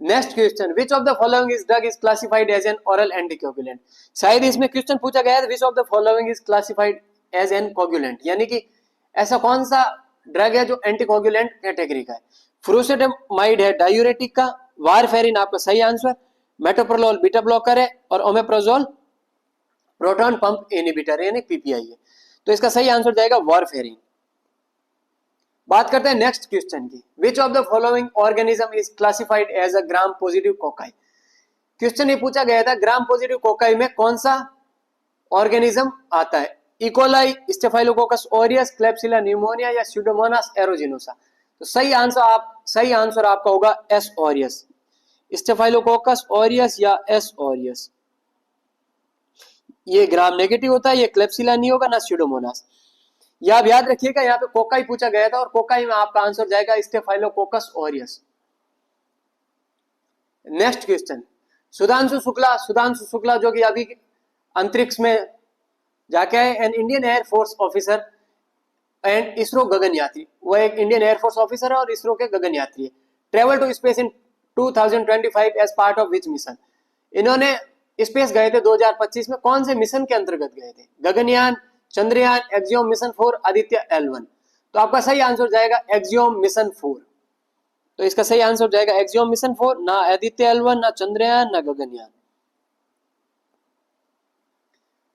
Next question, which of the following is drug is classified as an oral anticoagulant. शायद इसमें क्वेश्चन पूछा गया है which of the following is classified as an coagulant, यानी कि ऐसा कौन सा ड्रग है जो एंटीकोगुलेंट कैटेगरी का है। फ्रूसेटामाइड है डायूरेटिक का, वारफेरिन आपका सही आंसर, मेटोप्रोलोल बीटा ब्लॉकर है, और ओमेप्रोजोल प्रोटॉन पंप इनहिबिटर यानी पीपीआई है। तो इसका सही आंसर जाएगा वारफेरिन। बात करते हैं नेक्स्ट क्वेश्चन की, which of the following organism is classified as a gram positive cocci. Question ये पूछा गया था ग्राम पॉजिटिव कोकाई में कौन सा ऑर्गेनिज्म आता है, E coli, staphylococcus aureus, Klebsiella pneumonia या स्यूडोमोनास एरोजिनोसा। तो सही आंसर आपका होगा एस ऑरियस, स्टेफाइलोकोकस ऑरियस या एस ऑरियस। ये ग्राम नेगेटिव होता है, ये क्लेप्सिला नहीं होगा ना स्यूडोमोनास। या आप याद रखिएगा यहाँ पे कोकाई पूछा गया था और कोकाई में आपका आंसर जाएगा staphylococcus aureus. Next question, Sudhanshu Shukla जो कि अभी अंतरिक्ष में जाके है, an Indian air force officer and ISRO gaganyatri. वो एक इंडियन एयरफोर्स ऑफिसर है और इसरो के गगन यात्री है। Travel to space in 2025 as part of which mission. इन्होंने स्पेस गए थे 2025 में, कौन से मिशन के अंतर्गत गए थे, Gaganyaan, Chandrayaan, axiom mission 4, Aditya L1। तो आपका सही आंसर जाएगा एक्सियोम मिशन 4। तो इसका सही आंसर जाएगा एक्सियोम मिशन 4, ना आदित्य L1, ना चंद्रयान, ना गगनयान।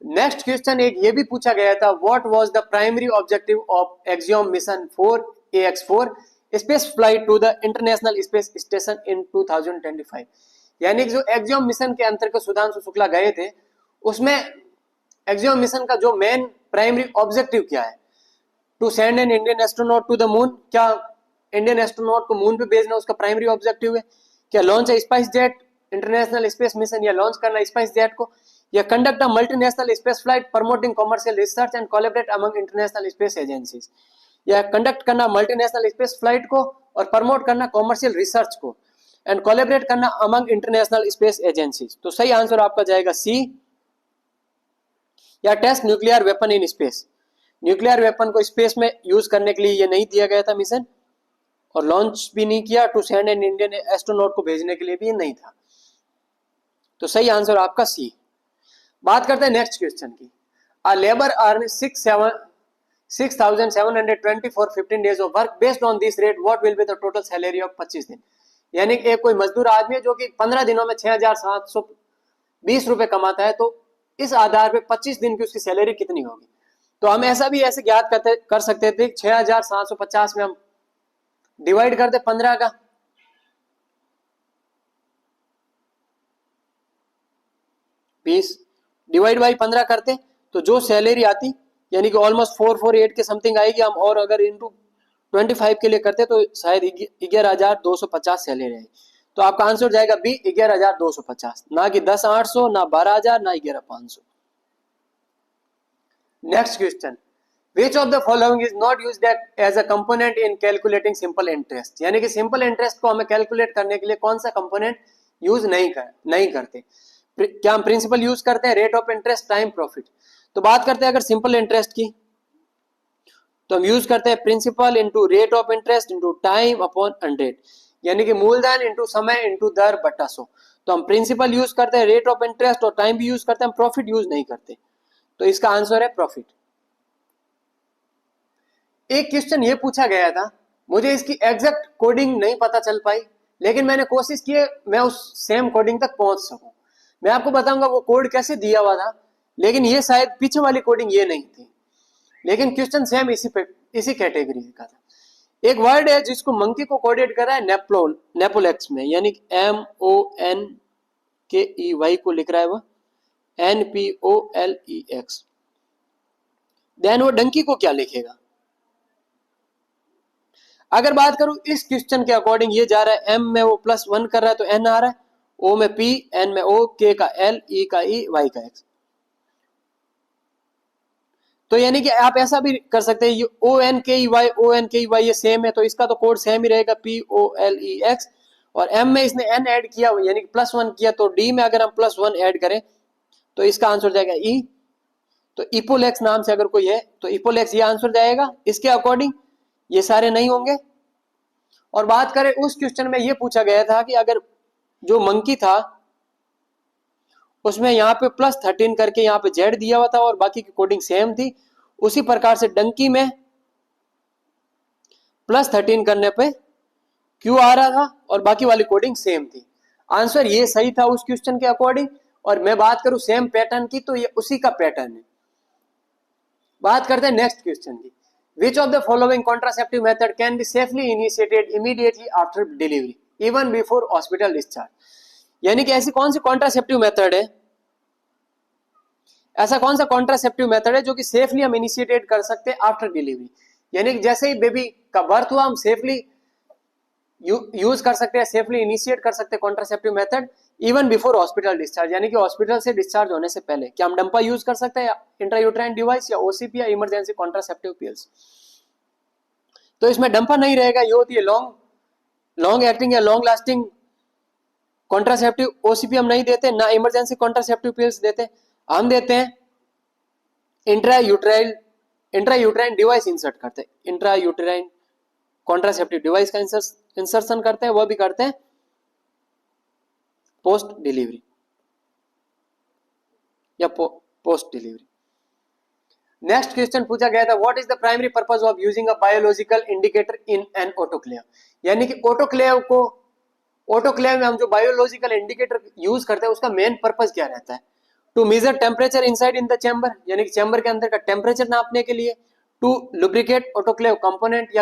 नेक्स्ट क्वेश्चन एक ये भी पूछा गया था, what was the primary objective of Axiom mission 4 AX4 space flight to the international space station in 2025। यानी कि जो एक्सियोम मिशन के अंतर्गत सुधांशु शुक्ला गए थे, उसमें एक्सियोम मिशन का जो मेन प्राइमरी ऑब्जेक्टिव क्या है, to send an Indian astronaut to the moon. क्या इंडियन एस्ट्रोनॉट को मून पे भेजना उसका प्राइमरी ऑब्जेक्टिव है, क्या लॉन्च है SpiceJet international space mission, या लॉन्च करना स्पाइस जेट को, या conduct a multinational space flight promoting commercial research and collaborate among international space agencies. या कंडक्ट करना मल्टीनेशनल स्पेस फ्लाइट को और प्रमोट करना कॉमर्शियल रिसर्च को एंड कोलैबोरेट करना अमंग इंटरनेशनल स्पेस एजेंसीज। तो सही आंसर आपका जाएगा सी, या test nuclear weapon in space. Nuclear weapon को स्पेस में यूज करने के लिए ये नहीं दिया गया था मिशन, और लॉन्च भी नहीं किया, to send an Indian astronaut को भेजने के लिए भी नहीं था। तो सही आंसर आपका सी। बात करते हैं नेक्स्ट क्वेश्चन की, अ labour earn 6,720 for 15 days of work based on this rate, what will be the total salary of 25 दिन। यानी कि एक कोई मजदूर आदमी है जो कि 15 दिनों में 6,720 रुपए कमाता है, तो इस आधार पे 25 दिन की उसकी सैलरी कितनी होगी। तो हम ऐसा भी ऐसे ज्ञात कर सकते थे, 6,750 में हम डिवाइड करते 15 का, डिवाइड बाई 15 करते, तो जो सैलरी आती यानी कि ऑलमोस्ट 448 के समथिंग आएगी। हम और अगर इंटू 25 के लिए करते तो शायद 11,250 सैलरी आएगी। तो आपका आंसर जाएगा बी 11,250, ना कि 10,800, ना 12,000, ना 11,500। Next question, which of the following is not used as a component in calculating simple interest. यानी कि सिंपल इंटरेस्ट को हमें कैलकुलेट करने के लिए कौन सा कंपोनेंट यूज नहीं करते। क्या हम प्रिंसिपल यूज करते हैं, rate of interest, time, profit. तो बात करते हैं अगर सिंपल इंटरेस्ट की, तो हम यूज करते हैं principal into rate of interest into time upon 100, यानी कि मूलधन इंटू समय इंटू दर बटा 100। तो हम प्रिंसिपल यूज करते हैं, रेट ऑफ इंटरेस्ट और टाइम भी यूज करते हैं, हम प्रॉफिट यूज नहीं करते। तो इसका आंसर है प्रॉफिट। एक क्वेश्चन ये पूछा गया था, मुझे इसकी एग्जैक्ट कोडिंग नहीं पता चल पाई, लेकिन मैंने कोशिश की मैं उस सेम कोडिंग तक पहुंच सकूं। मैं आपको बताऊंगा वो कोड कैसे दिया हुआ था, लेकिन ये शायद पीछे वाली कोडिंग ये नहीं थी, लेकिन क्वेश्चन सेम इसी कैटेगरी का था। एक वर्ड है जिसको मंकी को कोडेड करा है नेपोलेक्स में, यानी MONKEY को लिख रहा है वो NPOLEX। देन वो डंकी को क्या लिखेगा। अगर बात करूं इस क्वेश्चन के अकॉर्डिंग, ये जा रहा है M में वो +1 कर रहा है तो N आ रहा है, O में P, N में O, K का L, E का E, Y का X। तो यानी कि आप ऐसा भी कर सकते हैं, ONKEY ये सेम है, तो इसका तो कोड सेम ही रहेगा POLEX। और M में इसने N ऐड किया यानी कि +1 किया, तो D में अगर हम +1 ऐड करें तो इसका आंसर जाएगा E। तो इपोलेक्स नाम से अगर कोई है तो इपोलेक्स ये आंसर जाएगा। इसके अकॉर्डिंग ये सारे नहीं होंगे। और बात करें उस क्वेश्चन में ये पूछा गया था कि अगर जो मंकी था उसमें यहाँ पे +13 करके यहाँ पे जेड दिया हुआ था और बाकी की कोडिंग सेम थी। उसी प्रकार से डंकी में +13 करने पे क्यू आ रहा था और बाकी वाली कोडिंग सेम थी। आंसर ये सही था उस क्वेश्चन के अकॉर्डिंग। और मैं बात करूं सेम पैटर्न की तो ये उसी का पैटर्न है। बात करते हैं नेक्स्ट क्वेश्चन की। Which of the following contraceptive method can be safely initiated immediately after delivery even before hospital discharge? यानी कि ऐसी कौन सी कॉन्ट्रासेप्टिव मेथड है, ऐसा कौन सा कॉन्ट्रासेप्टिव मेथड है जो कि सेफली हम इनिशिएटेड कर सकते हैं आफ्टर डिलीवरी? यानी कि जैसे ही बेबी का बर्थ हुआ हम सेफली यूज कर सकते हैं, सेफली इनिशिएट कर सकते हैं contraceptive method even before hospital discharge, यानी कि हॉस्पिटल से डिस्चार्ज होने से पहले। क्या हम डंपा यूज कर सकते हैं, इंट्रायूट्राइन डिवाइस, या ओसीपी, या इमरजेंसी कॉन्ट्रासेप्टिव पिल्स? तो इसमें डंपा नहीं रहेगा, ये होती है लॉन्ग एक्टिंग या लॉन्ग लास्टिंग कॉन्ट्रासेप्टिव। ओसीपी हम नहीं देते, ना इमरजेंसी कॉन्ट्रासेप्टिव पिल्स देते, हम देते हैं इंट्रायूट्राइन डिवाइस इंसर्ट करते हैं, इंट्रायूट्राइन कॉन्ट्रासेप्टिव डिवाइस का इंसर्शन करते हैं, वो भी करते हैं पोस्ट डिलीवरी या पोस्ट डिलीवरी। नेक्स्ट क्वेश्चन पूछा गया था, what is the primary purpose of using a biological indicator in an autoclave? यानी कि ऑटोक्लेव में हम जो बायोलॉजिकल इंडिकेटर यूज करते हैं उसका मेन पर्पस क्या रहता है? To measure temperature inside in the chamber, यानी कि चैम्बर के अंदर का टेम्परेचर नापने के लिए। टू लुब्रिकेट ऑटोक्लेव कंपोनेंट,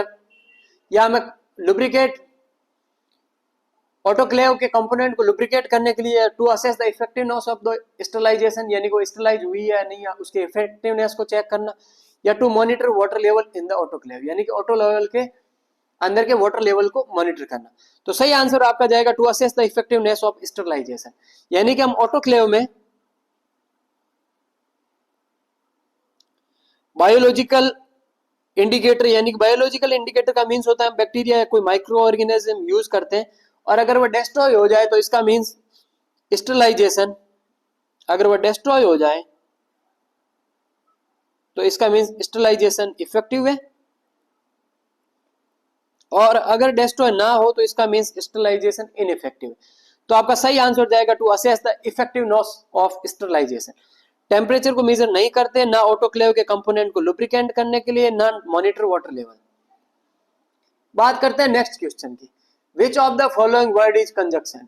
या हमें लुब्रिकेट ऑटोक्लेव के कंपोनेंट को लुब्रिकेट करने के लिए। To assess the effectiveness of the sterilization, यानी कि स्टरलाइज हुई है या नहीं, या उसके इफेक्टिवनेस को चेक करना। या to monitor water level in the autoclave, यानी कि ऑटो लेवल के अंदर के वाटर लेवल को मॉनिटर करना। तो सही आंसर आपका जाएगा to assess the effectiveness of sterilization, यानी कि हम ऑटोक्लेव में बायोलॉजिकल इंडिकेटर, यानी कि बायोलॉजिकल इंडिकेटर का मींस होता है बैक्टीरिया या कोई माइक्रो ऑर्गेनिज्म यूज करते हैं, और अगर वो डिस्ट्रॉय हो जाए तो इसका मींस स्टरलाइजेशन। अगर वो डिस्ट्रॉय हो जाए तो इसका मींस स्टरलाइजेशन इफेक्टिव है, और अगर डिस्ट्रॉय ना हो तो इसका मींस स्टरलाइजेशन इनइफेक्टिव है। तो आपका सही आंसर जाएगा to assess the effectiveness of sterilization. Temperature को मेजर नहीं करते, ना ऑटोक्लेव के कंपोनेंट को लुब्रिकेंट करने के लिए, ना मॉनिटर वाटर लेवल। बात करते हैं नेक्स्ट क्वेश्चन की, which of the following word is conjunction?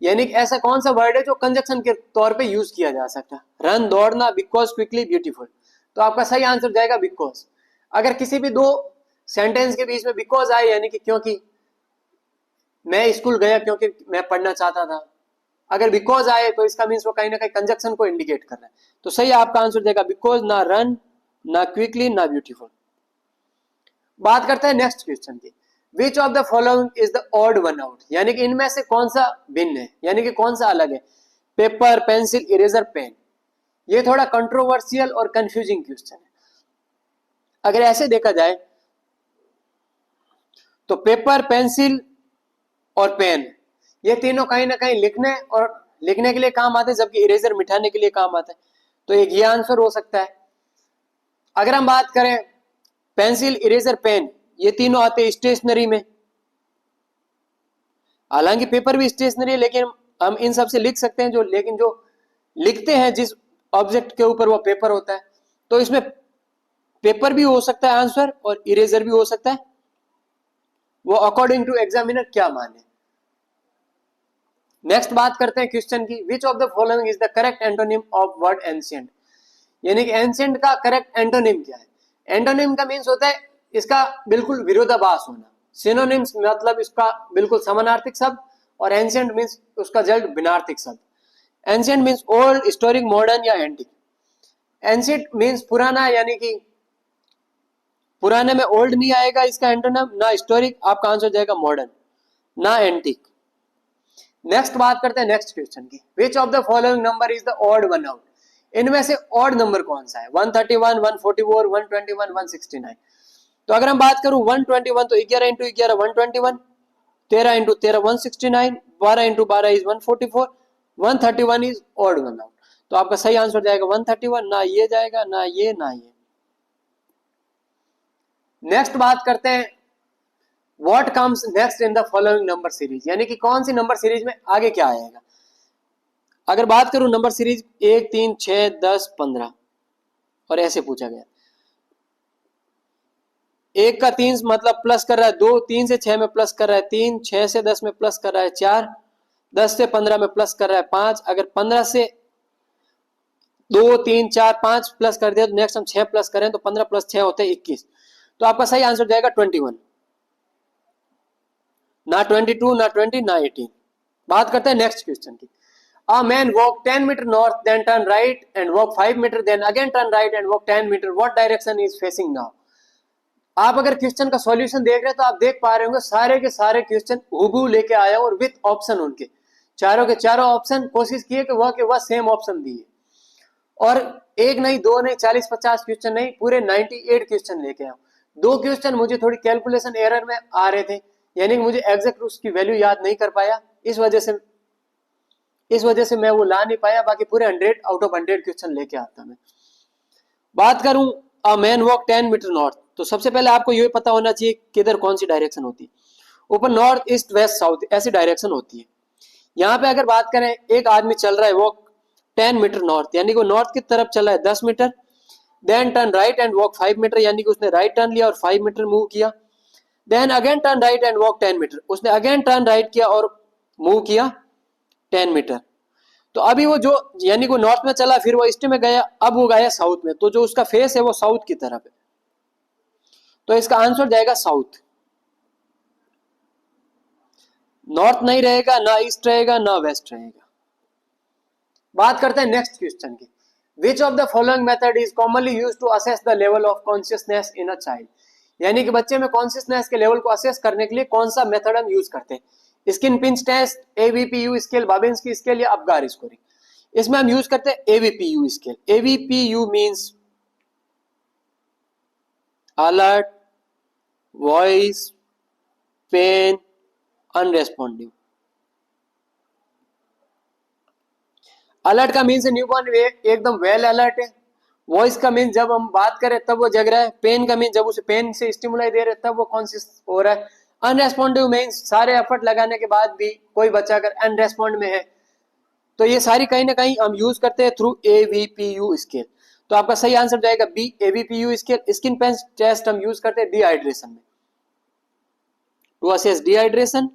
यानी कि ऐसा कौन सा वर्ड है जो कंजक्शन के तौर पे यूज किया जा सकता है? रन, दौड़ना, बिकॉज, क्विकली, ब्यूटीफुल। तो आपका सही आंसर जाएगा बिकॉज। अगर किसी भी दो सेंटेंस के बीच में बिकॉज आए, यानी कि क्योंकि, मैं स्कूल गया क्योंकि मैं पढ़ना चाहता था, अगर बिकॉज आए तो इसका मीन्स वो कहीं ना कहीं कंजक्शन को इंडिकेट कर रहा है। तो सही आपका आंसर देगा बिकॉज, ना रन, ना क्विकली, ना ब्यूटीफुल। बात करते हैं नेक्स्ट क्वेश्चन की, which of the following is the odd one out? यानी कि इनमें से कौन सा भिन्न है, यानी कि कौन सा अलग है? Paper, pencil, eraser, pen. ये थोड़ा कंट्रोवर्शियल और कंफ्यूजिंग क्वेश्चन है। अगर ऐसे देखा जाए तो पेपर, पेंसिल और पेन, ये तीनों कहीं ना कहीं लिखने के लिए काम आते हैं, जबकि इरेजर मिटाने के लिए काम आता है। तो एक ये आंसर हो सकता है। अगर हम बात करें पेंसिल, इरेजर, पेन, ये तीनों आते हैं स्टेशनरी में। हालांकि पेपर भी स्टेशनरी है, लेकिन हम इन सब से लिख सकते हैं लेकिन जो लिखते हैं जिस ऑब्जेक्ट के ऊपर वो पेपर होता है। तो इसमें पेपर भी हो सकता है आंसर और इरेजर भी हो सकता है, वो अकॉर्डिंग टू एग्जामिनर क्या माने। नेक्स्ट बात करते हैं क्वेश्चन की, which of the following is the correct antonym of word ancient? यानी कि एंशिएंट का करेक्ट एंटोनिम क्या है? एंटोनिम का मीन्स होता है इसका बिल्कुल विरोधाभास होना। सिनोनिम्स मतलब इसका बिल्कुल समानार्थक शब्द, और एंशिएंट मीन्स उसका जल्द भिन्नार्थक शब्द। Ancient means old, historic, modern या एंटिक। एंशिएंट मीन्स पुराना, यानी कि पुराने में ओल्ड नहीं आएगा इसका एंटोनिम, ना हिस्टोरिक, आपका आंसर जाएगा मॉडर्न, ना एंटिक। नेक्स्ट बात करते हैं नेक्स्ट क्वेश्चन की, which of the following number is the odd one out? इनमें से ऑड नंबर कौन सा है? 131, 144, 121, 169। तो अगर हम बात करूं 121 तो 11 into 11 121, 13 into 13 169, 12 into 12 is 144, 131 is odd one out. तो आपका सही आंसर जाएगा 131, ना ये जाएगा, ना ये, ना ये। नेक्स्ट बात करते हैं what comes next in the following number series, यानी कि कौन सी नंबर सीरीज में आगे क्या आएगा। अगर बात करूं नंबर सीरीज 1, 3, 6, 10, 15 और ऐसे पूछा गया, 1 का 3 मतलब प्लस कर रहा है 2, 3 से 6 में प्लस कर रहा है 3, 6 से 10 में प्लस कर रहा है 4, 10 से 15 में प्लस कर रहा है 5, अगर 15 से 2, 3, 4, 5 प्लस कर दिया तो नेक्स्ट हम 6 प्लस करें तो 15 प्लस 6 होते हैं 21। तो आपका सही आंसर जाएगा 21, ना 22, ना 20, ना 18। बात करते हैं नेक्स्ट क्वेश्चन की। A man walk 10 meter north, then turn right and walk 5 meter, then again turn right and walk 10 meter. What direction is facing now? आप अगर क्वेश्चन का सॉल्यूशन देख रहे हैं तो आप देख पा रहे होंगे सारे के सारे क्वेश्चन हूबहू लेके आया और विथ ऑप्शन उनके चारों के चारों ऑप्शन कोशिश किए कि वह सेम ऑप्शन दिए, और एक नहीं, दो नहीं, 40-50 क्वेश्चन नहीं, पूरे 98 क्वेश्चन लेके आया। 2 क्वेश्चन मुझे थोड़ी कैलकुलेशन एरर में आ रहे थे, यानी कि मुझे एग्जैक्ट उसकी वैल्यू याद नहीं कर पाया, इस वजह से मैं वो ला नहीं पाया, बाकी पूरे 100 आउट ऑफ 100 क्वेश्चन लेके आता मैं। बात करूं a man walk 10 meter north, तो सबसे पहले आपको ये पता होना चाहिए किधर कौन सी डायरेक्शन होती है। ऊपर नॉर्थ, ईस्ट, वेस्ट, साउथ ऐसी डायरेक्शन होती है। यहाँ पे अगर बात करें, एक आदमी चल रहा है वॉक 10 मीटर नॉर्थ, यानी कि वो नॉर्थ की तरफ चल रहा है 10 meter, then turn right and walk 5 meter, यानी कि उसने राइट टर्न लिया और 5 मीटर मूव किया, then again turn right and walk 10 meter, उसने अगेन टर्न राइट किया और मूव किया 10 मीटर। तो अभी वो जो, यानी वो नॉर्थ में चला, फिर वो ईस्ट में गया, अब वो गया साउथ में, तो जो उसका फेस है वो साउथ की तरफ है, तो इसका आंसर जाएगा साउथ। नॉर्थ नहीं रहेगा, ना ईस्ट रहेगा, ना वेस्ट रहेगा। बात करते हैं नेक्स्ट क्वेश्चन की। Which of the following method is commonly used to assess the level of consciousness in a child, यानी कि बच्चे में कॉन्शियसनेस के लेवल को असेस करने के लिए कौन सा मेथड हम यूज करते हैं। Skin pinch test, AVPU scale, Babinski scale या अबगार स्कोरिंग। इसमें हम यूज करते हैं AVPU scale. AVPU means alert, voice, pain, unresponding. Alert का मीन्स न्यूबॉर्न एकदम वेल अलर्ट है। वॉइस का मीन जब हम बात करें तब वो जग रहा है। पेन का मीन जब उसे पेन से स्टिमुलाई दे रहे तब वो कॉन्शियस हो रहा है। अनरेस्पॉन्डिव मीन्स सारे एफर्ट लगाने के बाद भी कोई बच्चा अगर अनरेस्पॉन्ड में है, तो ये सारी कहीं ना कहीं हम यूज करते हैं थ्रू एवीपीयू स्केल। तो आपका सही आंसर जाएगा B, AVPU scale. Skin pain test हम यूज करते हैं डिहाइड्रेशन में, to assess dehydration.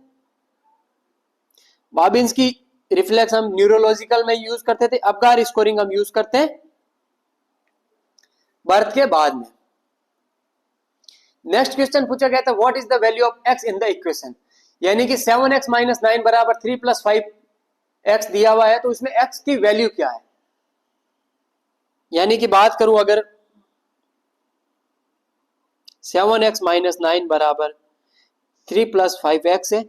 Babinski reflex हम न्यूरोलॉजिकल में यूज करते थे। अबगार स्कोरिंग हम यूज करते हैं बर्थ के बाद में। नेक्स्ट क्वेश्चन पूछा गया था, what is the value of x in the equation, यानी कि 7x - 9 बराबर 3 + 5x दिया हुआ है, तो इसमें x की वैल्यू क्या है। यानी कि बात करूं अगर 7x - 9 बराबर 3 + 5x है,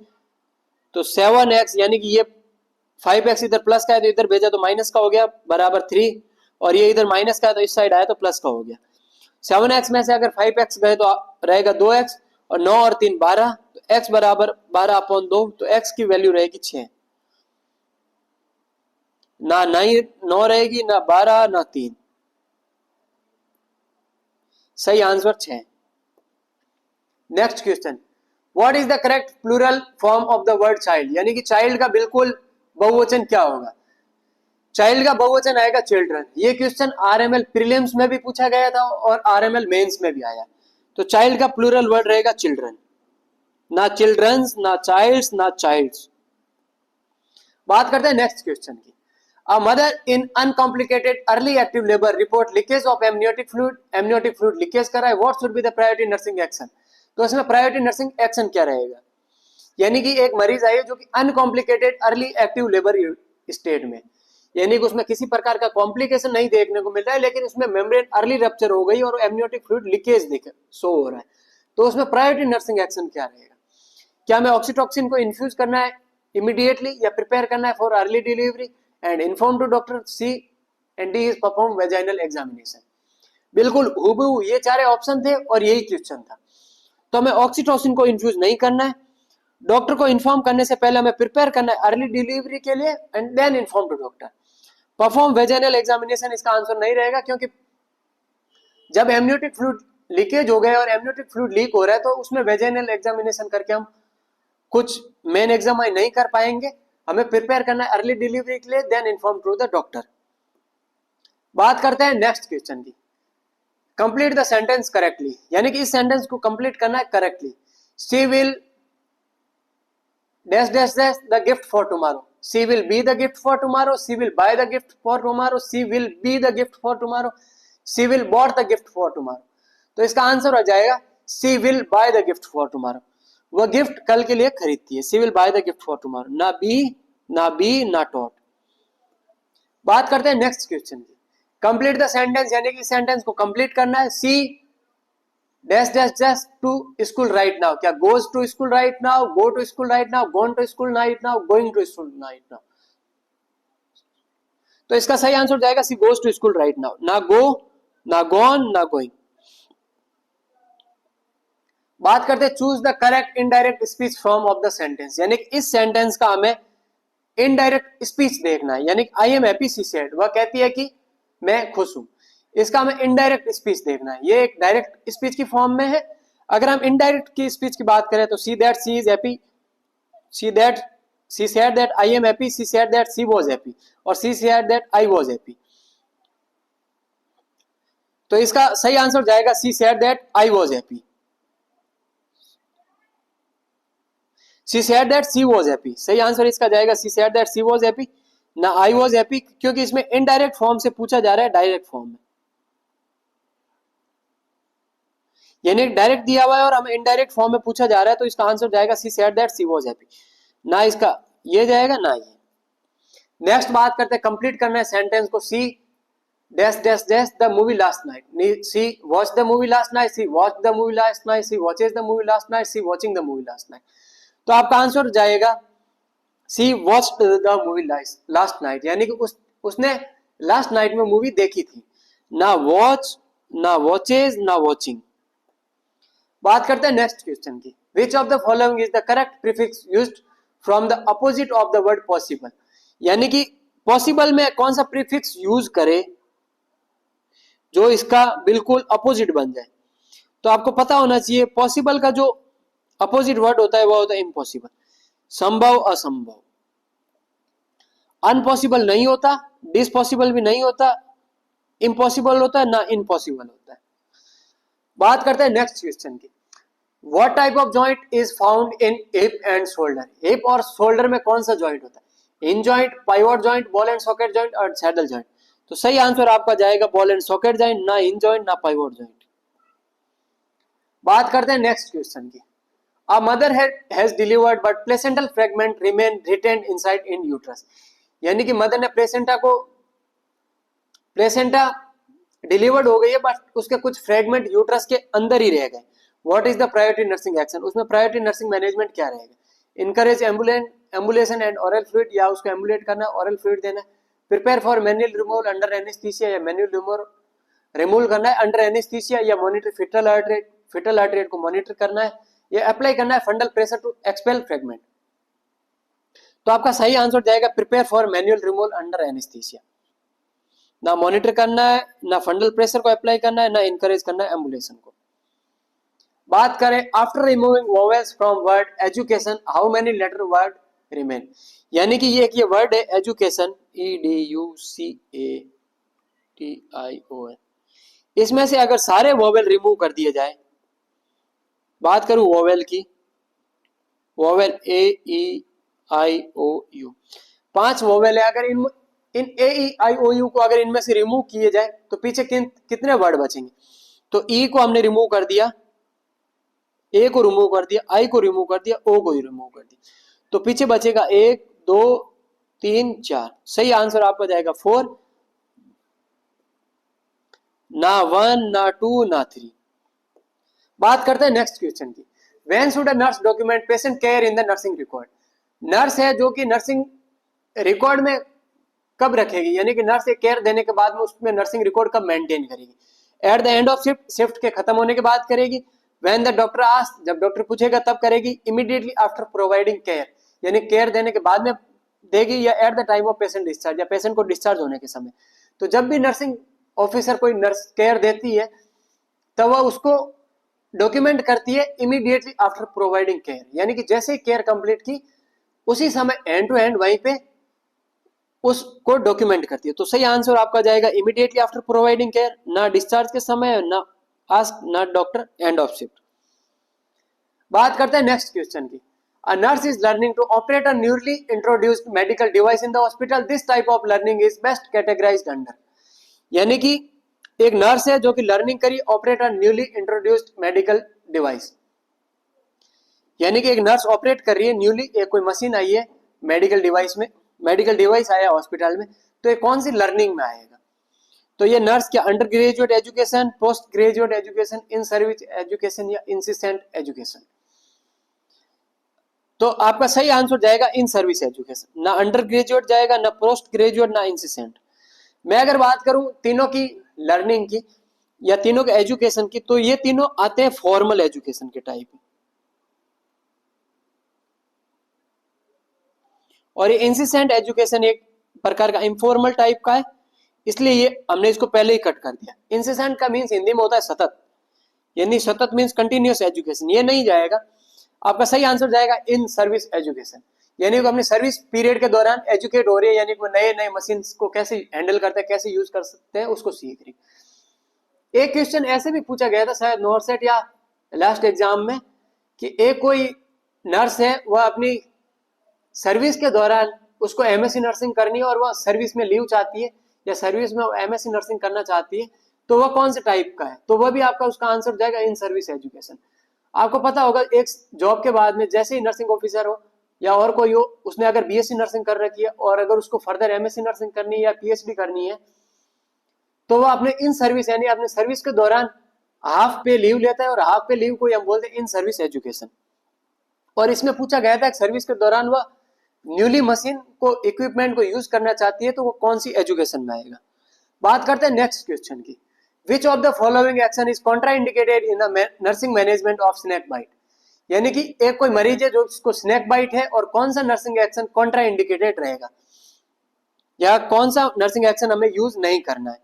तो 7x यानी कि ये 5x इधर प्लस का है तो इधर भेजा तो माइनस का हो गया बराबर 3, और ये इधर माइनस का है तो इस साइड आया तो प्लस का हो गया। 7x में से अगर 5x गए तो रहेगा 2x, और 9 और 3 12, तो x बराबर 12/2, तो x की वैल्यू रहेगी 6। ना 9 रहेगी, ना 12, ना 3, सही answer 6। Next question, what is the correct plural form of the word child, यानी कि चाइल्ड का बिल्कुल बहुवचन क्या होगा। चाइल्ड का बहुवचन आएगा चिल्ड्रन। ये क्वेश्चन आरएमएल प्रीलिम्स में भी पूछा गया था और आरएमएल मेंस में भी आया। तो चाइल्ड का प्लूरल वर्ड रहेगा चिल्ड्रन, ना चिल्ड्रंस, ना चाइल्ड्स, ना चाइल्ड्स। बात करते हैं नेक्स्ट क्वेश्चन की। A mother in uncomplicated early active labour report leakage of amniotic fluid, amniotic fluid leakage कर रहा है, what should be the priority nursing action. तो इसमें प्रायोरिटी नर्सिंग एक्शन क्या रहेगा, यानी कि एक मरीज आई जो कि uncomplicated early active labour state में, यानी कि उसमें किसी प्रकार का कॉम्प्लिकेशन नहीं देखने को मिल रहा है, लेकिन उसमें मेम्ब्रेन अर्ली रप्चर हो गई और एमनियोटिक फ्लूइड लीकेज दिख शो हो रहा है, तो उसमें प्रायोरिटी नर्सिंग एक्शन क्या रहेगा। क्या हमें ऑक्सीटॉक्सिन को इन्फ्यूज करना है इमीडिएटली, या प्रिपेयर करना है for early delivery, and inform to doctor, C and D is perform vaginal examination. बिल्कुल हूबहू ये चारे ऑप्शन थे और यही क्वेश्चन था। तो हमें ऑक्सीटॉसिन को इन्फ्यूज नहीं करना है, डॉक्टर को इन्फॉर्म करने से पहले हमें प्रिपेयर करना है अर्ली डिलीवरी के लिए, and then inform to doctor. Perform vaginal examination इसका आंसर नहीं रहेगा, क्योंकि जब एमनियोटिक फ्लूइड लीकेज हो गया और एमनियोटिक फ्लूइड लीक हो रहा है तो उसमें वेजाइनल एग्जामिनेशन करके हम कुछ मेन एग्जाम नहीं कर पाएंगे, हमें प्रिपेयर करना है अर्ली डिलीवरी के लिए, then inform to the doctor. बात करते हैं नेक्स्ट क्वेश्चन की, कंप्लीट द सेंटेंस करेक्टली, यानी कि इस सेंटेंस को कंप्लीट करना है correctly. She will dash dash dash the gift for tomorrow, she will be the gift for tomorrow, she will buy the gift for tomorrow, she will be the gift for tomorrow, she will bought the gift for tomorrow. तो इसका answer हो जाएगा she will buy the gift for tomorrow, वह gift कल के लिए खरीदती है। She will buy the gift for tomorrow, ना बी ना टॉट। बात करते हैं नेक्स्ट क्वेश्चन की, कंप्लीट द सेंटेंस, यानी कि सेंटेंस को कंप्लीट करना है। She dash dash dash to school right now, क्या goes to school right now, go to school right now, gone to school right now, going to school right now. तो इसका सही answer हो जाएगा she goes to school right now, ना go ना gone ना going. बात करते हैं choose the correct indirect speech form of the sentence, यानी कि इस सेंटेंस का हमें इनडायरेक्ट स्पीच देखना है, यानी आई एम हैप्पी शी सेड, वह कहती है कि मैं खुश हूं, इसका हमें इनडायरेक्ट स्पीच देखना है। ये एक डायरेक्ट स्पीच की फॉर्म में है। अगर हम इनडायरेक्ट की स्पीच की बात करें तो see that she is happy, she said that I am happy, she said that she was happy, और she said that I was happy. तो इसका सही आंसर जाएगा she said that I was happy, she said that she was happy. सही answer इसका जाएगा she said that she was happy, ना I was happy, क्योंकि इसमें इनडायरेक्ट फॉर्म से पूछा जा रहा है डायरेक्ट फॉर्म में, यानी डायरेक्ट दिया हुआ है और हमें इनडायरेक्ट फॉर्म में पूछा जा रहा है, तो इसका आंसर जाएगा she said that she was happy, ना इसका ये जाएगा ना ये। नेक्स्ट बात करते हैं, कंप्लीट करना है सेंटेंस को। She dash dash dash the movie last night, she watch the movie last night, she watch the movie last night, she watches the movie last night, she watching the movie last night. तो आपका answer जाएगा she watched the movie last night, यानी कि उसने last night में movie देखी थी, ना वॉच ना वॉचेज ना वॉचिंग। बात करते हैं नेक्स्ट क्वेश्चन की, which of the following is the correct prefix used from the opposite of the word possible, यानी कि पॉसिबल में कौन सा प्रीफिक्स यूज करे जो इसका बिल्कुल अपोजिट बन जाए। तो आपको पता होना चाहिए पॉसिबल का जो अपोजिट वर्ड होता है वो होता है इम्पॉसिबल, संभव असंभव। अनपॉसिबल नहीं होता, डिसपॉसिबल भी नहीं होता, इम्पॉसिबल होता है, ना इम्पॉसिबल होता है। बात करते हैं नेक्स्ट क्वेश्चन की, what type of joint is found in hip and shoulder, hip और शोल्डर में कौन सा जॉइंट होता है, in joint, pivot joint, ball and socket joint और सैडल जॉइंट। तो सही आंसर आपका जाएगा बॉल एंड सॉकेट जॉइंट, ना इन जॉइंट ना पाइवोट जॉइंट। बात करते हैं नेक्स्ट क्वेश्चन की, a mother has delivered but placental fragment remain retained inside in uterus, यानी कि मदर ने प्लेसेंटा डिलीवर्ड हो गई है बट उसके कुछ फ्रेगमेंट यूट्रस के अंदर ही रह गए। What is the priority nursing action, उसमें प्रायोरिटी नर्सिंग मैनेजमेंट क्या रहेगा, encourage ambulation and oral fluid, या उसको एम्बुलेट करना, ऑरल फ्लूइड देना, prepare for manual removal under anaesthesia, या मैनुअल रिमूवल करना है अंडर एनेस्थीसिया, या मॉनिटर फिटल हार्ट रेट को मॉनिटर करना है, या अप्लाई करना है fundal pressure to expel fragment. तो आपका सही आंसर जाएगा prepare for manual removal under anaesthesia, ना मॉनिटर करना है, ना फंडल प्रेशर को अप्लाई करना है, ना इनकरेज करना है एम्बुलेशन को। बात करें after removing vowels from word education how many letter word remain, यानी कि ये वर्ड है एजुकेशन, EDUCATION, इसमें से अगर सारे वोवेल रिमूव कर दिए जाए, बात करूं वोवेल की, वोवेल AEIOU 5 वोवेल है, अगर इन AEIOU को अगर इनमें से रिमूव किए जाए तो पीछे कितने वर्ड बचेंगे। तो E को हमने रिमूव कर दिया, A को रिमूव कर दिया, I को रिमूव कर दिया, O को रिमूव कर दिया, तो पीछे बचेगा 1 2 3 4। सही आंसर आपका जाएगा 4, ना 1 ना 2 ना 3। बात करते हैं नेक्स्ट क्वेश्चन की, when should a nurse document patient care in the nursing record, nurse है जो कि नर्सिंग रिकॉर्ड में कब रखेगी, यानी कि नर्स केयर देने के बाद में उसमें नर्सिंग रिकॉर्ड कब मेंटेन करेगी, at the end of shift, shift के खत्म होने के बाद करेगी, व्हेन द डॉक्टर आस्क, जब डॉक्टर पूछेगा तब करेगी, इमीडिएटली आफ्टर प्रोवाइडिंग केयर, यानी केयर देने के बाद में देगी, या at the time of patient discharge, या पेशेंट को डिस्चार्ज होने के समय। तो जब भी नर्सिंग ऑफिसर कोई नर्स केयर देती है तब वह उसको डॉक्यूमेंट करती है इमीडिएटली आफ्टर प्रोवाइडिंग केयर, यानी कि जैसे ही केयर कंप्लीट की उसी समय एंड टू एंड वहीं पे उसको डॉक्यूमेंट करती है। तो सही आंसर आपका जाएगा इमीडिएटली आफ्टर प्रोवाइडिंग केयर, ना डिस्चार्ज के समय, ना आस्क, ना डॉक्टर, एंड ऑफ शिफ्ट। बात करते हैं नेक्स्ट क्वेश्चन की। A nurse is learning to operate a newly introduced medical device in the hospital. This type of learning is best categorized under, यानी कि एक नर्स है जो कि लर्निंग करी operate a newly introduced medical device, यानी कि एक नर्स ऑपरेट कर रही है न्यूली, एक कोई मशीन आई है मेडिकल डिवाइस में, मेडिकल डिवाइस आया हॉस्पिटल में, तो ये कौन सी लर्निंग में आएगा? तो ये नर्स क्या under graduate education, post graduate education, in service education या इंसिस्टेंट एजुकेशन? तो आपका सही आंसर जाएगा इन सर्विस एजुकेशन, ना अंडर ग्रेजुएट जाएगा, ना पोस्ट ग्रेजुएट, ना इंसिस्टेंट। मैं अगर बात करूं तीनों की लर्निंग की या तीनों के एजुकेशन की, तो ये तीनों आते हैं फॉर्मल एजुकेशन के टाइप, और ये इंसिस्टेंट एजुकेशन एक प्रकार का इनफॉर्मल टाइप का है, इसलिए ये हमने इसको पहले ही कट कर दिया। इंसिस्टेंट का मीन्स हिंदी में होता है सतत, यानी सतत मीन्स कंटिन्यूअस एजुकेशन, ये नहीं जाएगा। आपका सही आंसर जाएगा इन सर्विस एजुकेशन, यानी कि अपने सर्विस पीरियड के दौरान एजुकेट हो रही है, यानी कि नए नए मशीन को कैसे हैंडल करते हैं, कैसे यूज कर सकते हैं, उसको सीख रही। एक क्वेश्चन ऐसे भी पूछा गया था शायद नॉर्सेट या लास्ट एग्जाम में, कि एक कोई नर्स है, वह अपनी सर्विस के दौरान उसको एमएससी नर्सिंग करनी है और वह सर्विस में लीव चाहती है या सर्विस में एमएससी नर्सिंग करना चाहती है, तो वह कौन से टाइप का है? तो वह भी आपका उसका आंसर जाएगा इन सर्विस एजुकेशन। आपको पता होगा एक जॉब के बाद में जैसे ही नर्सिंग ऑफिसर हो या और कोई हो, उसने अगर बीएससी नर्सिंग कर रखी है और अगर उसको फर्दर एमएससी नर्सिंग करनी है या पीएचडी करनी है, तो वह अपने इन सर्विस यानी अपने सर्विस के दौरान हाफ पे लीव लेता है, और हाफ पे लीव को हम बोलते हैं इन सर्विस एजुकेशन। और इसमें पूछा गया था सर्विस के दौरान वह न्यूली मशीन को इक्विपमेंट को यूज करना चाहती है, तो वो कौन सी एजुकेशन में आएगा? बात करते हैं नेक्स्ट क्वेश्चन की। Which of the following action is contraindicated in the nursing management of snake bite, यानी कि एक कोई मरीज है जो जिसको स्नेक बाइट है, और कौन सा नर्सिंग एक्शन कॉन्ट्राइंडिकेटेड रहेगा, या कौन सा नर्सिंग एक्शन हमें यूज नहीं करना है?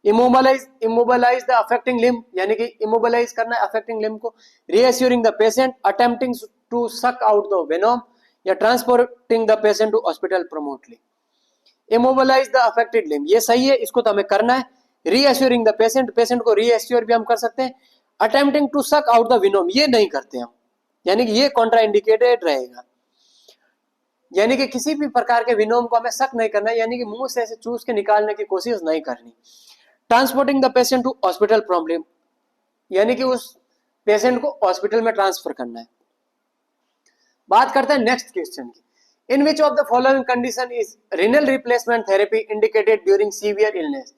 इमोबलाइज द अफेक्टिंग लिम्ब, यानी कि इमोबलाइज करना है अफेक्टिंग लिम्ब को, reassuring the patient, attempting to suck out the venom, या transporting the patient to hospital promptly. Immobilize the affected limb ये सही है, इसको तो हमें करना है। रीएश्योरिंग द पेशेंट, पेशेंट को रीएश्योर भी हम कर सकते हैं। Attempting to suck out the venom ये नहीं करते हम, यानी कि ये कॉन्ट्राइंडिकेटेड रहेगा, यानी कि किसी भी प्रकार के विनोम को हमें शक नहीं करना है, यानी कि मुंह से ऐसे चूस के निकालने की कोशिश नहीं करनी। Transporting the patient to hospital problem, यानी कि उस पेशेंट को हॉस्पिटल में ट्रांसफर करना है। बात करते हैं नेक्स्ट क्वेश्चन की। In which of the following condition is renal replacement therapy indicated during severe illness,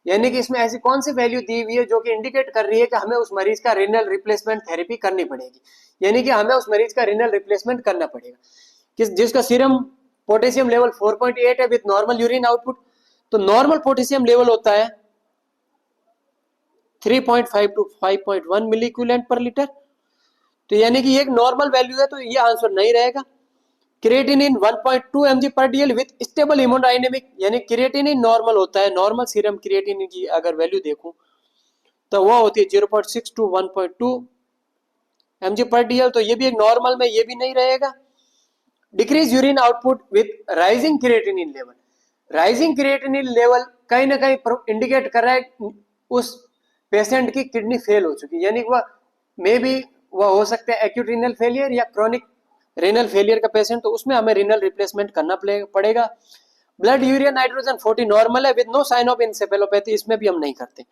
यानी कि इसमें ऐसी कौन सी वैल्यू दी हुई है जो कि इंडिकेट कर रही है कि हमें उस मरीज का रीनल रिप्लेसमेंट थेरेपी करनी पड़ेगी, यानी कि हमें उस मरीज का रीनल रिप्लेसमेंट करना पड़ेगा। जिसका सीरम पोटेशियम लेवल 4.8 है विद नॉर्मल यूरिन आउटपुट, तो नॉर्मल पोटेशियम लेवल होता है 3.5 to 5.1 milli equivalent per litre, तो यानी कि एक नॉर्मल वैल्यू है, तो ये आंसर नहीं रहेगा। क्रिएटिनिन 1.2 mg पर डीएल विद स्टेबल हेमोडायनेमिक, यानी क्रिएटिनिन नॉर्मल होता है, नॉर्मल सीरम क्रिएटिनिन की अगर वैल्यू देखूं तो वो होती है 0.6 टू 1.2 mg पर डीएल, तो ये भी एक नॉर्मल में, ये भी नहीं रहेगा। Decrease urine output with rising creatinine level, rising creatinine level कहीं ना कहीं इंडिकेट कर रहा है उस पेशेंट की किडनी फेल हो चुकी है, यानी वह मे बी वह हो सकता है एक्यूट रीनल फेलियर या क्रॉनिक रीनल फेलियर का पेशेंट, तो उसमें हमें रीनल रिप्लेसमेंट करना पड़ेगा। ब्लड यूरिया नाइट्रोजन 40 नॉर्मल है with no sign of encephalopathy, इसमें भी हम नहीं करते,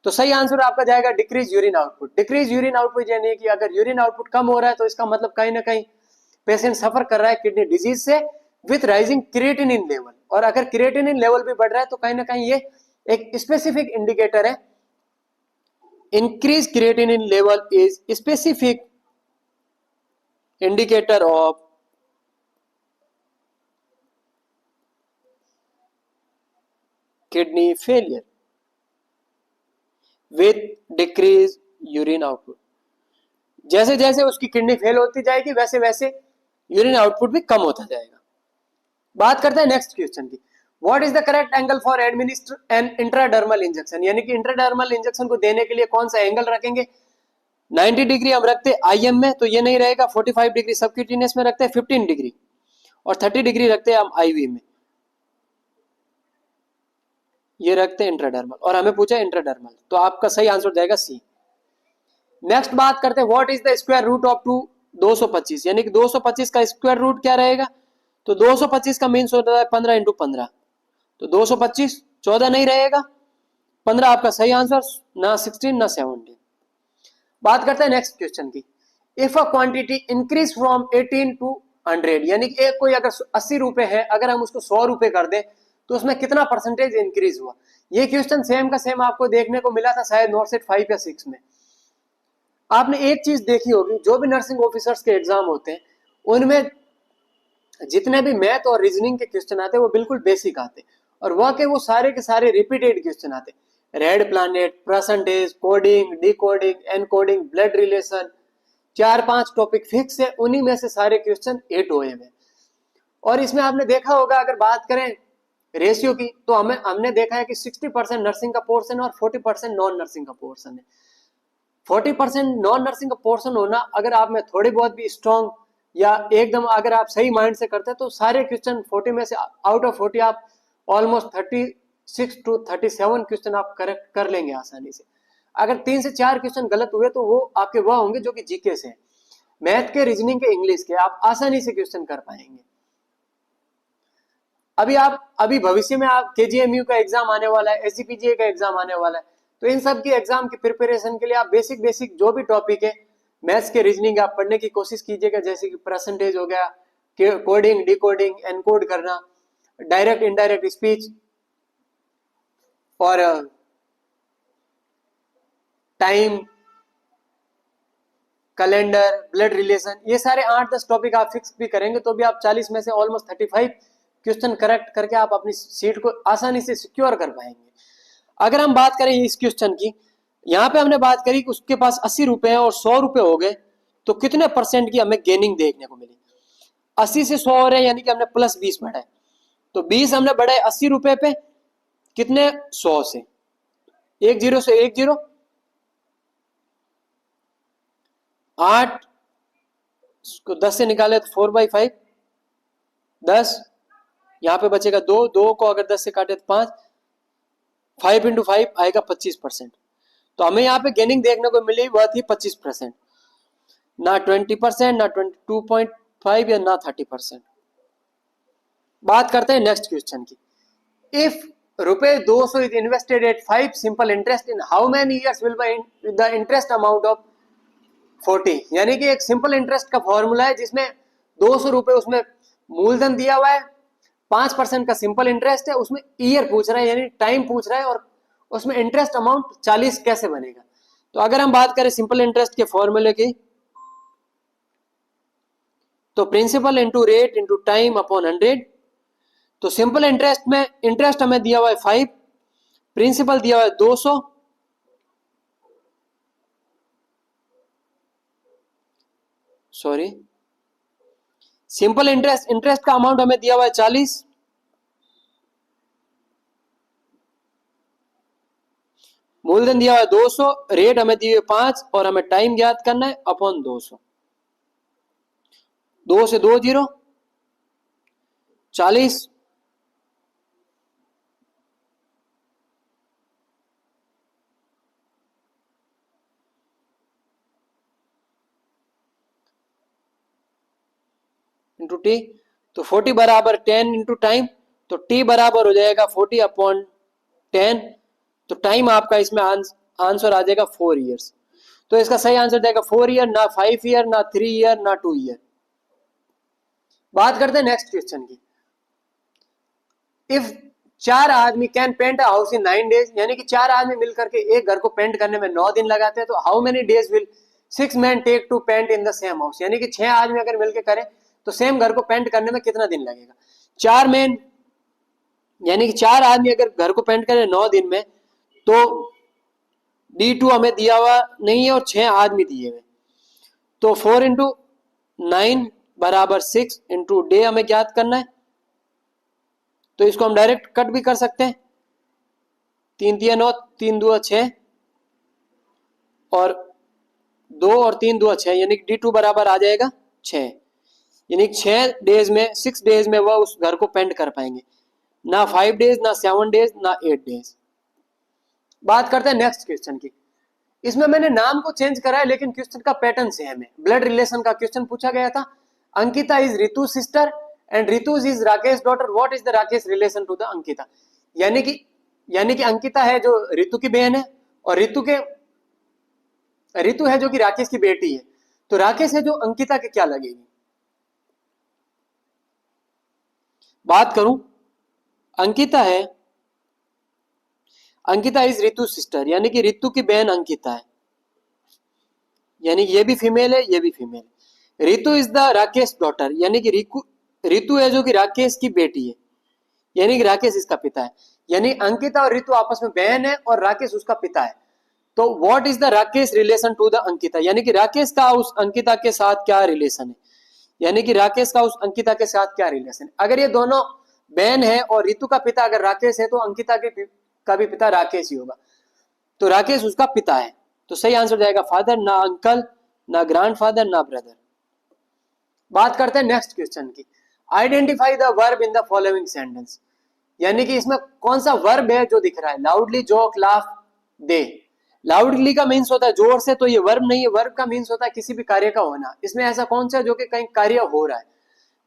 तो सही आंसर आपका जाएगा decrease urine output. Decrease urine output यानी कि अगर यूरिन आउटपुट कम हो रहा है तो इसका मतलब कहीं ना कहीं पेशेंट सफर कर रहा है किडनी डिजीज से विथ राइजिंग क्रिएटिनिन लेवल, और अगर क्रिएटिनिन लेवल भी बढ़ रहा है तो कहीं ना कहीं ये एक स्पेसिफिक इंडिकेटर है। Increase creatinine level is specific indicator of kidney failure with decreased urine output, जैसे जैसे उसकी किडनी फेल होती जाएगी वैसे वैसे यूरिन आउटपुट भी कम होता जाएगा। बात करते हैं नेक्स्ट क्वेश्चन की। What is the correct angle for administer N intradermal injection, यानी कि इंट्राडर्मल इंजेक्शन को देने के लिए कौन सा एंगल रखेंगे। 90 डिग्री हम रखते हैं आईएम में, तो ये नहीं रहेगा। 45 डिग्री सबक्यूटेनियस में रखते हैं 15 डिग्री, और 30 डिग्री रखते हैं हम आईवी में, ये रखते हैं इंट्राडर्मल, और हमें पूछा इंट्राडर्मल, तो आपका सही आंसर जाएगा सी। नेक्स्ट बात करते हैं what is the square root of 225, यानी कि 225 का स्क्वायर रूट क्या रहेगा। तो 225 का मीन्स होता है 15 इंटू 15, तो 225 14 नहीं रहेगा, 15 आपका सही आंसर, ना 16 ना 17। बात करते हैं नेक्स्ट क्वेश्चन की। If a quantity increase from 18 to 100, यानी कि एक कोई अगर 80 रुपए है, अगर हम उसको 100 रुपए कर दें तो उसमें कितना परसेंटेज इंक्रीज हुआ। ये क्वेश्चन सेम का सेम आपको देखने को मिला था शायद नॉर्सेट 5 या 6 में। आपने एक चीज देखी होगी, जो भी नर्सिंग ऑफिसर्स के एग्जाम होते हैं उनमें जितने भी मैथ और रीजनिंग के क्वेश्चन आते हैं वो बिल्कुल बेसिक आते हैं, और वह के वो सारे के सारे रिपीटेड क्वेश्चन आते हैं। Red planet, percentage, coding, decoding, encoding, blood relation, 4-5 topic fix है, उन्हीं में से सारे क्वेश्चन 8 हुए हैं। और इसमें आपने देखा होगा, अगर बात करें रेशियो की, तो हमने देखा है कि 60% नर्सिंग का पोर्शन और 40% नॉन नर्सिंग का पोर्शन है। 40% नॉन नर्सिंग का पोर्शन होना, अगर आप में थोड़ी बहुत भी स्ट्रॉन्ग या एकदम अगर आप सही माइंड से करते हैं तो सारे क्वेश्चन 40 में से आउट ऑफ 40 आप ऑलमोस्ट 36 टू 37 क्वेश्चन आप करेक्ट कर लेंगे आसानी से। अगर 3 से 4 क्वेश्चन गलत हुए तो वो आपके वह होंगे जो कि जीके से, मैथ के, रीजनिंग के, इंग्लिश के, आप आसानी से क्वेश्चन कर पाएंगे। अभी भविष्य में आप केजीएमयू का एग्जाम आने वाला है, एसजीपीजीए का एग्जाम आने वाला है, तो इन सब की एग्जाम की प्रिपरेशन के लिए आप बेसिक जो भी टॉपिक है मैथ्स के, रीजनिंग आप पढ़ने की कोशिश कीजिएगा, जैसे कि परसेंटेज हो गया, कोडिंग, डिकोडिंग, एनकोड करना, डायरेक्ट इनडायरेक्ट स्पीच, और टाइम, कैलेंडर, ब्लड रिलेशन, ये सारे 8-10 टॉपिक आप फिक्स भी करेंगे तो भी आप 40 में से ऑलमोस्ट 35 क्वेश्चन करेक्ट करके आप अपनी सीट को आसानी से सिक्योर कर पाएंगे। अगर हम बात करें इस क्वेश्चन की, यहाँ पे हमने बात करी कि उसके पास 80 रुपए है और 100 रुपए हो गए, तो कितने परसेंट की हमें गेनिंग देखने को मिली। 80 से 100 हो रहे हैं, यानी कि हमने प्लस 20 बढ़ाए, तो 20 हमने बढ़ाए 80 रुपए पे, कितने 100 से, 10 से 10, 8 को 10 से निकाले तो 4/5, 10, यहाँ पे बचेगा 2 को अगर 10 से काटे तो 5, 5 इंटू 5 आएगा 25%। तो हमें यहाँ पे गेनिंग देखने को मिली वह थी 25%, ना 20%, ना 22.5 या ना 30%। बात करते हैं नेक्स्ट क्वेश्चन की। If ₹200 is invested at 5 simple interest, in how many years will the interest amount of 40, यानी कि एक सिंपल इंटरेस्ट का फॉर्मूला है जिसमें 200 रुपए उसमें मूलधन दिया हुआ है, 5% का सिंपल इंटरेस्ट है, उसमें ईयर पूछ रहा है यानी टाइम पूछ रहा है, और उसमें इंटरेस्ट अमाउंट 40 कैसे बनेगा। तो अगर हम बात करें सिंपल इंटरेस्ट के फॉर्मूले की, तो principal into rate into time upon 100। तो सिंपल इंटरेस्ट में इंटरेस्ट हमें दिया हुआ है 5, प्रिंसिपल दिया हुआ है 200, सॉरी सिंपल इंटरेस्ट का अमाउंट हमें दिया हुआ है 40, मूलधन दिया हुआ है 200, रेट हमें दिए 5, और हमें टाइम ज्ञात करना है अपॉन 200। 2 से 2 0, 40, इंटू टी, तो 40 बराबर 10 इंटू टाइम, तो टी बराबर हो जाएगा 40 अपॉन 10, तो टाइम आपका इसमें आंसर आ जाएगा 4 ईयर्स। तो इसका सही आंसर जाएगा 4 ईयर, ना 5 ईयर, ना 3 ईयर, ना 2 ईयर। बात करते हैं नेक्स्ट क्वेश्चन की। इफ 4 आदमी can paint a house in 9 days, यानी कि 4 आदमी मिलकर के एक घर को पेंट करने में 9 दिन लगाते हैं, तो how many days will 6 man take to paint in the same house, यानी कि 6 आदमी अगर मिलकर करें तो सेम घर को पेंट करने में कितना दिन लगेगा। 4 मैन यानी कि 4 आदमी अगर घर को पेंट करें 9 दिन में, तो D2 हमें दिया हुआ नहीं है और 6 आदमी दिए हुए, तो 4 इंटू 9 बराबर 6 इंटू डे हमें ज्ञात करना है, तो इसको हम डायरेक्ट कट भी कर सकते हैं, 3 तिया 9, 3 दूआ 6 और 2 और 3 दूआ 6, यानी कि D2 बराबर आ जाएगा 6, यानी 6 डेज में 6 डेज में वह उस घर को पेंट कर पाएंगे, ना 5 डेज, ना 7 डेज, ना 8 डेज। बात करते हैं नेक्स्ट क्वेश्चन की। इसमें मैंने नाम को चेंज करा है लेकिन क्वेश्चन का पैटर्न सेम है। ब्लड रिलेशन का क्वेश्चन पूछा गया था। Ankita is Ritu sister and Ritu is Rakesh daughter, what is the Rakesh relation to the Ankita. यानी कि अंकिता है जो रितु की बहन है और रितु है जो कि राकेश की बेटी है, तो राकेश है जो अंकिता के क्या लगेगी। बात करूं, अंकिता इज रितु सिस्टर, यानी कि रितु की बहन अंकिता है, यानी ये भी फीमेल है, ये भी फीमेल है। Ritu is the Rakesh daughter, यानी कि रितु है जो कि राकेश की बेटी है, यानी कि राकेश इसका पिता है। यानी अंकिता और रितु आपस में बहन है और राकेश उसका पिता है। तो what is the Rakesh relation to the Ankita, यानी कि राकेश का उस अंकिता के साथ क्या रिलेशन है, यानी कि राकेश का उस अंकिता के साथ क्या रिलेशन है। अगर ये दोनों बहन है और रितु का पिता अगर राकेश है तो अंकिता का भी पिता राकेश ही होगा, तो राकेश उसका पिता है। तो सही आंसर जाएगा फादर, ना अंकल, ना ग्रैंडफादर, ना ब्रदर। बात करते हैं नेक्स्ट क्वेश्चन की। Identify the verb in the following sentence, यानी कि इसमें कौन सा वर्ब है जो दिख रहा है। लाउडली, जोक, लाफ, दे। लाउडली का मीन्स होता है जोर से, तो ये वर्ब नहीं है। वर्ब का मीन्स होता है किसी भी कार्य का होना। इसमें ऐसा कौन सा जो कि कहीं कार्य हो रहा है।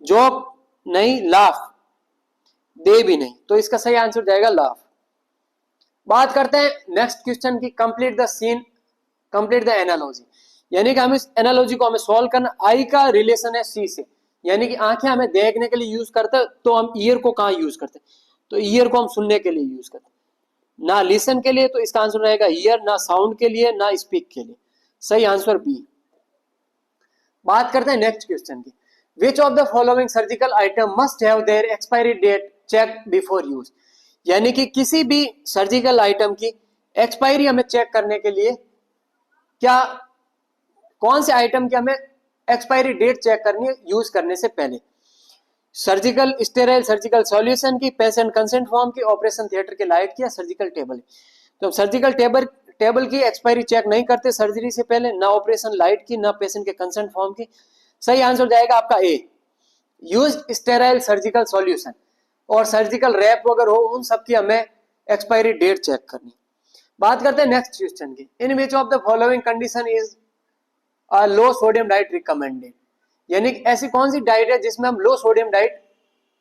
जोक नहीं, लाफ, दे भी नहीं, तो इसका सही आंसर जाएगा लाफ। बात करते हैं नेक्स्ट क्वेश्चन की। Complete the scene, complete the analogy, यानी कि हम इस एनालॉजी को हमें सॉल्व करना। आई का रिलेशन है सी से, यानी कि आंखें हमें देखने के लिए यूज करते हैं, तो हम ईयर को कहां यूज करते हैं, तो ईयर को हम सुनने के लिए यूज करते हैं, ना लिसन के लिए, तो इसका आंसर रहेगा ईयर, ना साउंड के लिए, ना स्पीक के लिए। सही आंसर बी। बात करते हैं नेक्स्ट क्वेश्चन की। Which of the following surgical item must have their expiry date check before use, यानी कि किसी भी सर्जिकल आइटम की एक्सपायरी हमें चेक करने के लिए क्या, कौन से आइटम की हमें एक्सपायरी डेट चेक करनी है यूज करने से पहले। सर्जिकल स्टेराइल सर्जिकल सॉल्यूशन की, पेशेंट कंसेंट फॉर्म की, ऑपरेशन थिएटर के लाइट की, या सर्जिकल टेबल। तो सर्जिकल टेबल की एक्सपायरी चेक नहीं करते सर्जरी से पहले, ना ऑपरेशन लाइट की, ना पेशेंट के कंसेंट फॉर्म की। सही आंसर जाएगा आपका ए, यूज स्टेराइल सर्जिकल सॉल्यूशन। और सर्जिकल रैप वगैरह हो उन सब की हमें एक्सपायरी डेट चेक करनी। बात करते हैं नेक्स्ट क्वेश्चन की। In which of the following condition is low sodium diet recommended, यानी ऐसी कौन सी डाइट है जिसमें हम लो सोडियम डाइट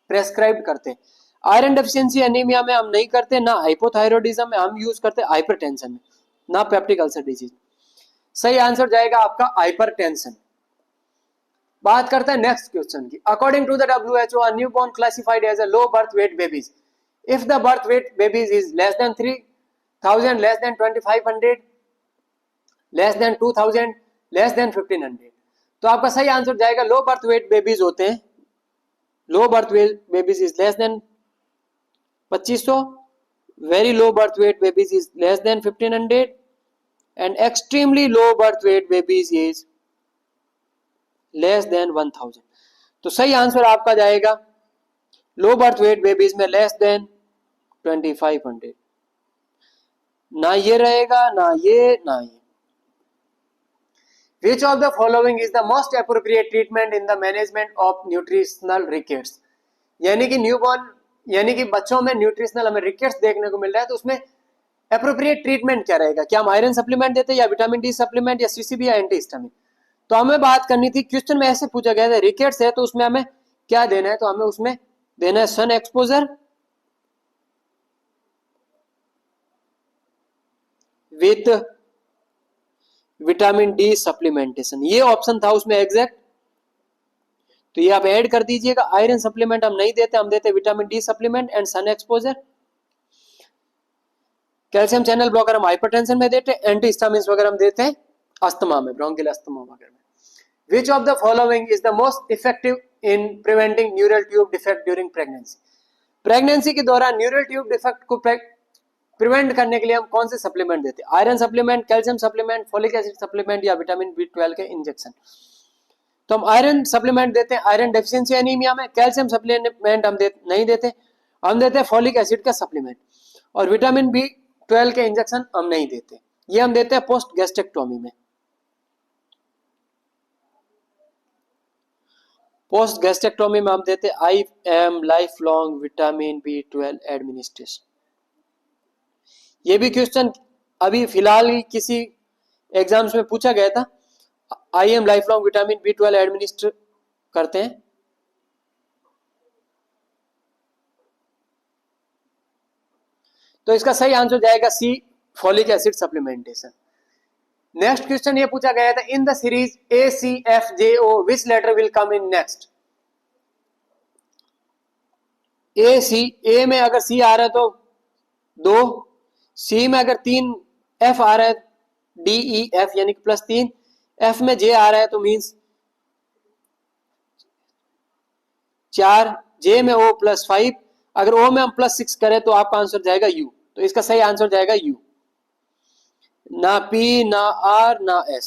प्रेस्क्राइब करते हैं। आयरन डेफिशिएंसी एनीमिया में हम नहीं करते, ना हाइपोथायरॉयडिज्म में हम यूज करते, हाइपरटेंशन में, ना पेप्टिक अल्सर डिजीज। सही आंसर जाएगा आपका हाइपरटेंशन। बात करते हैं नेक्स्ट क्वेश्चन की। According to the WHO a newborn classified as a low birth weight babies if the birth weight babies is less than 3000, less than 2500, less than 2000, less than 1500। तो आपका सही answer जाएगा low birth weight babies होते हैं, low birth weight babies is less than 2500, very low birth weight babies is less than 1500 and extremely low birth weight babies is less than 1000। तो सही answer आपका जाएगा लो बर्थ वेट बेबीज में less than 2500, ना ये रहेगा, ना ये, ना ये। Which of the following is the most appropriate treatment in the management of nutritional rickets, यानी कि न्यूबॉर्न, यानी कि बच्चों में न्यूट्रिशनल हमें रिकेट्स देखने को मिल रहा है, तो उसमें एप्रोप्रिएट ट्रीटमेंट क्या रहेगा। क्या हम आयरन सप्लीमेंट देते हैं, या विटामिन डी सप्लीमेंट, या सीसीबी, या एंटीहिस्टामिन। तो हमें बात करनी थी, क्वेश्चन में ऐसे पूछा गया था रिकेट्स है तो उसमें हमें क्या देना है, तो हमें उसमें देना है sun exposure with vitamin D supplementation, ये ऑप्शन था उसमें एग्जैक्ट, तो ये आप ऐड कर दीजिएगा। आयरन सप्लीमेंट हम नहीं देते, हम देते vitamin D supplement and sun exposure. Calcium channel blocker हम हाइपरटेंशन में देते, एंटीहिस्टामिन्स वगैरह हम देते हैं अस्थमा में, ब्रोंकियल अस्थमा वगैरह में। Which of the following is the most effective in preventing neural tube defect during pregnancy? Pregnancy के दौरान न्यूरल ट्यूब डिफेक्ट को प्रिवेंट करने के लिए हम कौन से सप्लीमेंट देते हैं। Iron supplement, calcium supplement, folic acid supplement, या विटामिन B12 के इंजेक्शन। तो हम आयरन सप्लीमेंट देते हैं आयरन डेफिशिएंसी एनीमिया में, कैल्शियम सप्लीमेंट हम नहीं देते, हम देते हैं फॉलिक एसिड का सप्लीमेंट, और विटामिन B12 के इंजेक्शन हम नहीं देते, ये हम देते हैं पोस्ट गैस्ट्रेक्टोमी में। पोस्ट गैस्ट्रेक्टोमी में हम देते हैं IM lifelong vitamin B12 administration. ये भी क्वेश्चन अभी फिलहाल ही किसी एग्जाम्स में पूछा गया था, IM lifelong vitamin B12 administer करते हैं। तो इसका सही आंसर जाएगा C, folic acid supplementation. Next question ये पूछा गया था, in the series ACFJO which letter will come in next. A में अगर C आ रहा है तो 2, C में अगर 3, F आ रहा है DEF यानी कि +3, F में J आ रहा है तो मीन्स 4, J में O +5, अगर O में हम +6 करें तो आपका आंसर जाएगा U। तो इसका सही आंसर जाएगा U, ना P ना R ना S।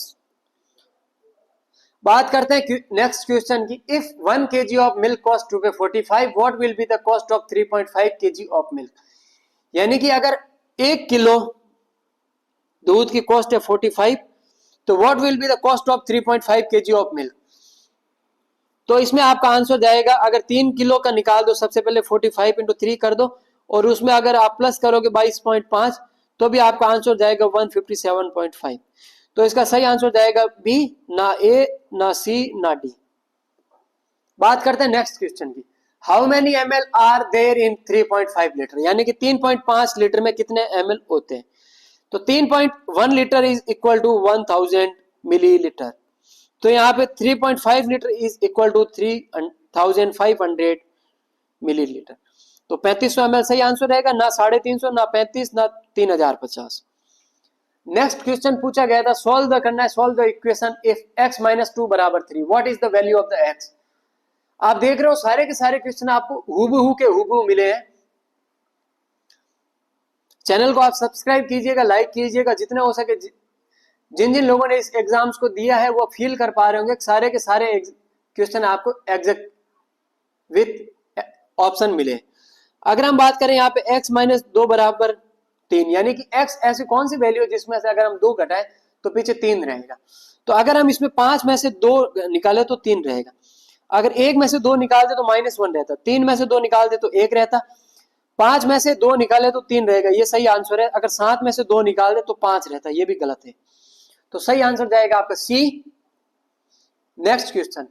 बात करते हैं नेक्स्ट क्वेश्चन की, if 1 kg of milk cost ₹45, what will be the cost of 3.5 kg of milk. यानी कि अगर 1 किलो दूध की कॉस्ट है 45, तो what will be the cost of 3.5 kg of milk. तो इसमें आपका आंसर जाएगा, अगर 3 किलो का निकाल दो, सबसे पहले 45 × 3 कर दो, और उसमें अगर आप प्लस करोगे 22.5 तो भी आपका आंसर जाएगा 157.5। तो इसका सही आंसर जाएगा बी, ना ए ना सी ना डी। बात करते हैं नेक्स्ट क्वेश्चन की, how many ml are there in 3.5 litre. यानी कि 3.5 लीटर में कितने ml होते हैं। तो 3.1 litre is equal to 1000 millilitre. तो यहाँ पे 3.5 litre is equal to 3500 millilitre. तो 3500 ml सही आंसर रहेगा, ना 350, ना 35, ना 3050। नेक्स्ट क्वेश्चन पूछा गया था, करना है solve the equation if x - 2 = 3, what is the value of the x। आप देख रहे हो सारे के सारे क्वेश्चन आपको हूबहू के हूबहू मिले हैं। चैनल को आप सब्सक्राइब कीजिएगा, लाइक कीजिएगा, जितने हो सके। जिन जिन लोगों ने इस एग्जाम्स को दिया है वो फील कर पा रहे होंगे सारे के सारे क्वेश्चन आपको एग्जैक्ट विथ ऑप्शन मिले। अगर हम बात करें यहाँ पे x - 2 = 3, यानी कि x ऐसी कौन सी वैल्यू है जिसमें से अगर हम 2 घटाए तो पीछे 3 रहेगा। तो अगर हम इसमें 5 में से 2 निकाले तो 3 रहेगा, अगर 1 में से 2 निकाल दे तो -1 रहता, 3 में से 2 निकाल दे तो 1 रहता, 5 में से 2 निकाले तो 3 रहेगा, ये सही आंसर है। अगर 7 में से 2 निकाल दे तो 5 रहता, ये भी गलत है। तो सही आंसर जाएगा आपका C. Next question,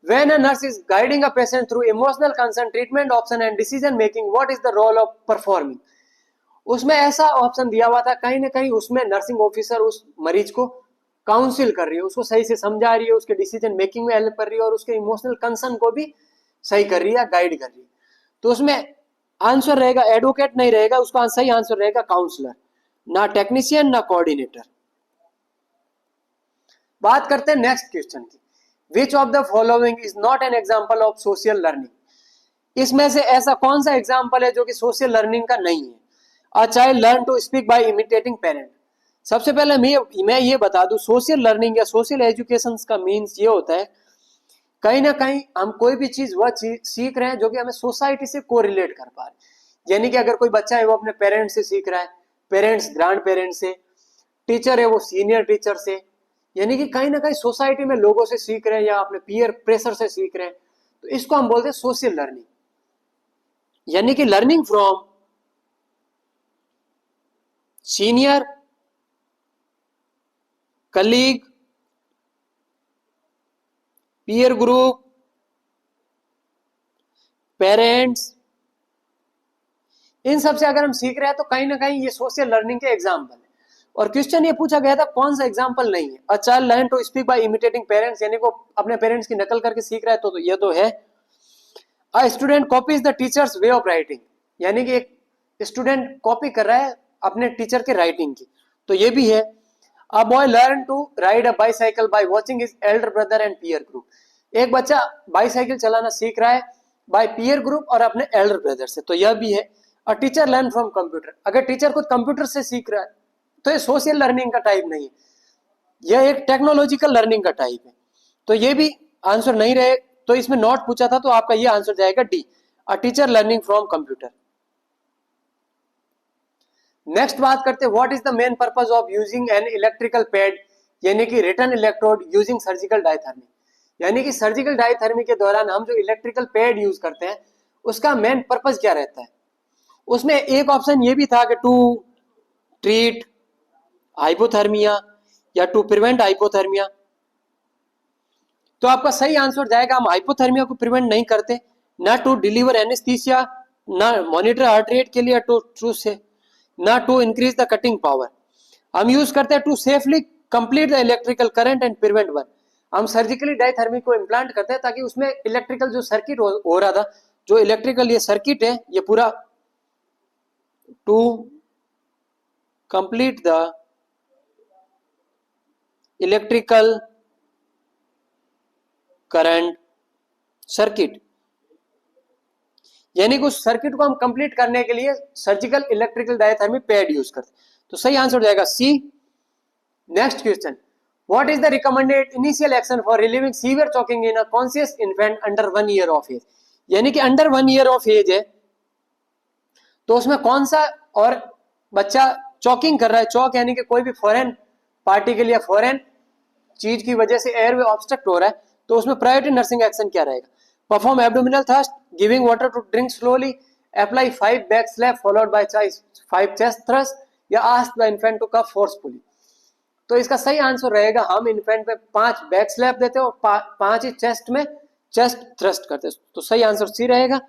when a nurse is guiding a patient through emotional consent, treatment option and decision making, what is the role of performing। उसमें ऐसा ऑप्शन दिया हुआ था, कहीं ना कहीं उसमें नर्सिंग ऑफिसर उस मरीज को काउंसिल कर रही है, उसको सही से समझा रही है, उसके डिसीजन मेकिंग में हेल्प कर रही है, और उसके इमोशनल कंसर्न को भी सही कर रही है, गाइड कर रही है। तो उसमें आंसर रहेगा एडवोकेट नहीं रहेगा, उसका सही आंसर रहेगा काउंसलर, ना टेक्नीशियन ना कोऑर्डिनेटर। बात करते हैं नेक्स्ट क्वेश्चन की, which of the following is not an example of social learning. इसमें से ऐसा कौन सा एग्जाम्पल है जो कि सोशल लर्निंग का नहीं है। A child learn to speak by imitating parent. सबसे पहले मैं ये बता दूं, सोशल लर्निंग या सोशल एजुकेशन का मीन्स ये होता है, कहीं ना कहीं हम कोई भी चीज वह सीख रहे हैं जो कि हमें सोसाइटी से कोरिलेट कर पा रहे। यानी कि अगर कोई बच्चा है वो अपने पेरेंट्स से सीख रहा है, पेरेंट्स ग्रैंड पेरेंट्स से, टीचर है वो सीनियर टीचर से, यानी कि कहीं ना कहीं सोसाइटी में लोगों से सीख रहे हैं या अपने पीयर प्रेशर से सीख रहे हैं। तो इसको हम बोलते हैं सोशल लर्निंग, यानी कि learning from senior, colleague, peer group, parents, इन सब से अगर हम सीख रहे हैं तो कहीं ना कहीं ये सोशल लर्निंग के एग्जाम्पल है। और क्वेश्चन ये पूछा गया था कौन सा एग्जाम्पल नहीं है। A child learn to speak by imitating parents, यानी वो अपने पेरेंट्स की नकल करके सीख रहा है, तो ये तो है। A student copies the teachers way of writing, यानी कि एक स्टूडेंट कॉपी कर रहा है अपने टीचर के राइटिंग की, तो ये भी है। A boy learn to ride a bicycle by watching his elder brother and peer group. एक बच्चा बाईसाइकिल चलाना सीख रहा है बाय पीयर ग्रुप और अपने एल्डर ब्रदर से, तो यह भी है। A teacher learn from computer, अगर टीचर खुद कंप्यूटर से सीख रहा है तो ये सोशल लर्निंग का टाइप नहीं है, यह एक टेक्नोलॉजिकल लर्निंग का टाइप है। तो ये भी आंसर नहीं रहे, तो इसमें नॉट पूछा था तो आपका ये आंसर जाएगा D. A teacher learning from computer. Next बात करते हैं what is the main purpose of using an electrical pad यानी कि return electrode using surgical diathermy. यानी कि सर्जिकल डायथर्मी के दौरान हम जो इलेक्ट्रिकल पैड यूज करते हैं उसका मेन पर्पस क्या रहता है। उसमें एक ऑप्शन ये भी था कि टू ट्रीट हाइपोथर्मिया या टू प्रिवेंट हाइपोथर्मिया। तो आपका सही आंसर जाएगा हम हाइपोथर्मिया को प्रिवेंट नहीं करते, ना टू डिलीवर एनेस्थीसिया, ना मॉनिटर हार्ट रेट के लिए, ना to increase the cutting power. हम यूज करते हैं to safely complete the electrical current and prevent one. हम सर्जिकली डायथर्मी को इम्प्लांट करते हैं ताकि उसमें इलेक्ट्रिकल जो सर्किट हो रहा था, जो इलेक्ट्रिकल ये सर्किट है ये पूरा to complete the electrical current circuit, यानी कि उस सर्किट को हम कंप्लीट करने के लिए surgical electrical diathermy pad use करते हैं। तो सही आंसर हो जाएगा C. Next question, what is the recommended initial action for relieving severe choking in a conscious infant under 1 year of age. यानी कि अंडर 1 ईयर ऑफ एज है तो उसमें कौन सा और बच्चा चॉकिंग कर रहा है, चॉक यानी कि कोई भी फॉरेन पार्टिकल या फॉरेन चीज की वजह से एयरवे ऑब्स्ट्रक्ट हो रहा है, तो उसमें प्रायोरिटी नर्सिंग एक्शन क्या रहेगा। Perform abdominal thrust, giving water to drink slowly, apply 5 back slap followed by 5 chest thrust, या ask the infant to cough forcefully. तो इसका सही आंसर रहेगा हम इन्फेंट पे 5 बैक स्लैप देते हैं और 5 ही चेस्ट में चेस्ट थ्रस्ट करते हैं। तो सही आंसर सी रहेगा।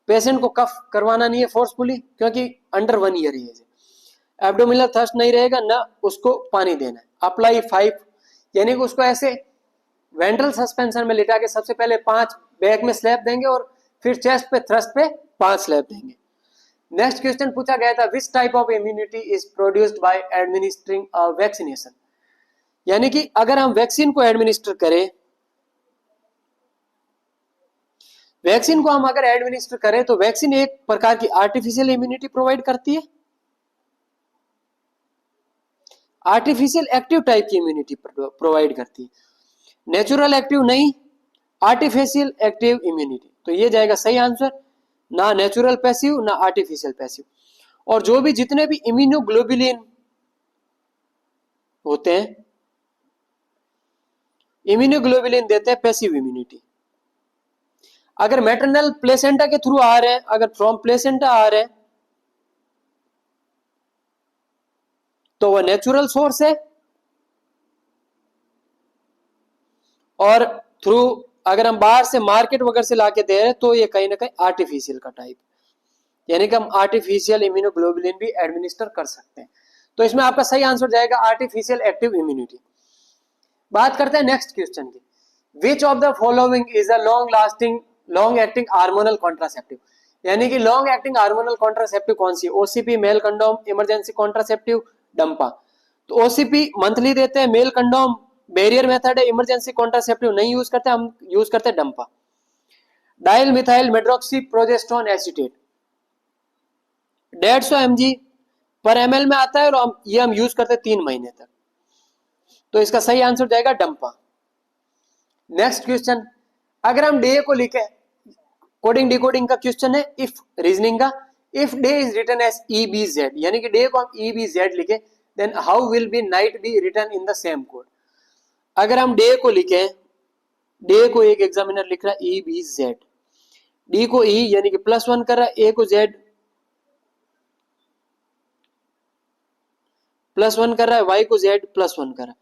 पेशेंट को कफ करवाना नहीं है फोर्सफुली क्योंकि अंडर 1 ईयर एज है। एब्डोमिनल थ्रस्ट नहीं रहेगा, ना उसको पानी देना है। अप्लाई 5 यानी कि उसको ऐसे वेंट्रल सस्पेंशन में लिटा के सबसे पहले 5 बैक में स्लैप देंगे और फिर चेस्ट पे थ्रस्ट पे 5 स्लैप देंगे। नेक्स्ट क्वेश्चन पूछा गया था which type of immunity is produced by administering a vaccination. यानी कि अगर हम वैक्सीन को एडमिनिस्टर करें, वैक्सीन को हम अगर एडमिनिस्टर करें तो वैक्सीन एक प्रकार की आर्टिफिशियल इम्यूनिटी प्रोवाइड करती है, आर्टिफिशियल एक्टिव टाइप की इम्यूनिटी प्रोवाइड करती है, नेचुरल एक्टिव नहीं, आर्टिफिशियल एक्टिव इम्यूनिटी। तो ये जाएगा सही आंसर, ना नेचुरल पैसिव ना आर्टिफिशियल पैसिव। और जो भी जितने भी इम्यूनोग्लोबुलिन होते हैं, इम्यूनोग्लोबुलिन देते हैं पैसिव इम्यूनिटी। अगर मैटरनल प्लेसेंटा के थ्रू आ रहे हैं, अगर फ्रॉम प्लेसेंटा आ रहे हैं तो वह नेचुरल सोर्स है, और थ्रू अगर हम बाहर से मार्केट वगैरह से लाके दे रहे हैं तो ये कहीं ना कहीं आर्टिफिशियल का टाइप, यानी कि हम आर्टिफिशियल इम्यूनोग्लोबुलिन भी एडमिनिस्टर कर सकते हैं। तो इसमें आपका सही आंसर जाएगा आर्टिफिशियल एक्टिव इम्यूनिटी। बात करते हैं नेक्स्ट क्वेश्चन की, which of the following is a long acting hormonal contraceptive. यानी कि लॉन्ग एक्टिंग हार्मोनल कॉन्ट्रासेप्टिव कौन सी है, OCP, male condom, emergency contraceptive, DMPA. तो ओसीपी मंथली देते हैं, मेल कंडोम बैरियर मेथड है, इमरजेंसी कॉन्ट्रासेप्टिव नहीं यूज करते, हम यूज करते हैं DMPA. Dial methyl medroxyprogesterone acetate 150 mg पर ml में आता है और ये हम यूज करते हैं 3 महीने तक। तो इसका सही आंसर जाएगा डंपा। नेक्स्ट क्वेश्चन, अगर हम डे को लिखे, कोडिंग डिकोडिंग का क्वेश्चन है, इफ रीजनिंग का, if day is written as EBZ, यानी कि डे को हम EBZ लिखे, then how will be night be written in the same code. अगर हम डे को लिखे, डे को एक एग्जामिनर लिख रहा है EBZ, डी को E यानी कि +1 कर रहा है, ए को Z +1 कर रहा है, Y को Z +1 कर रहा है।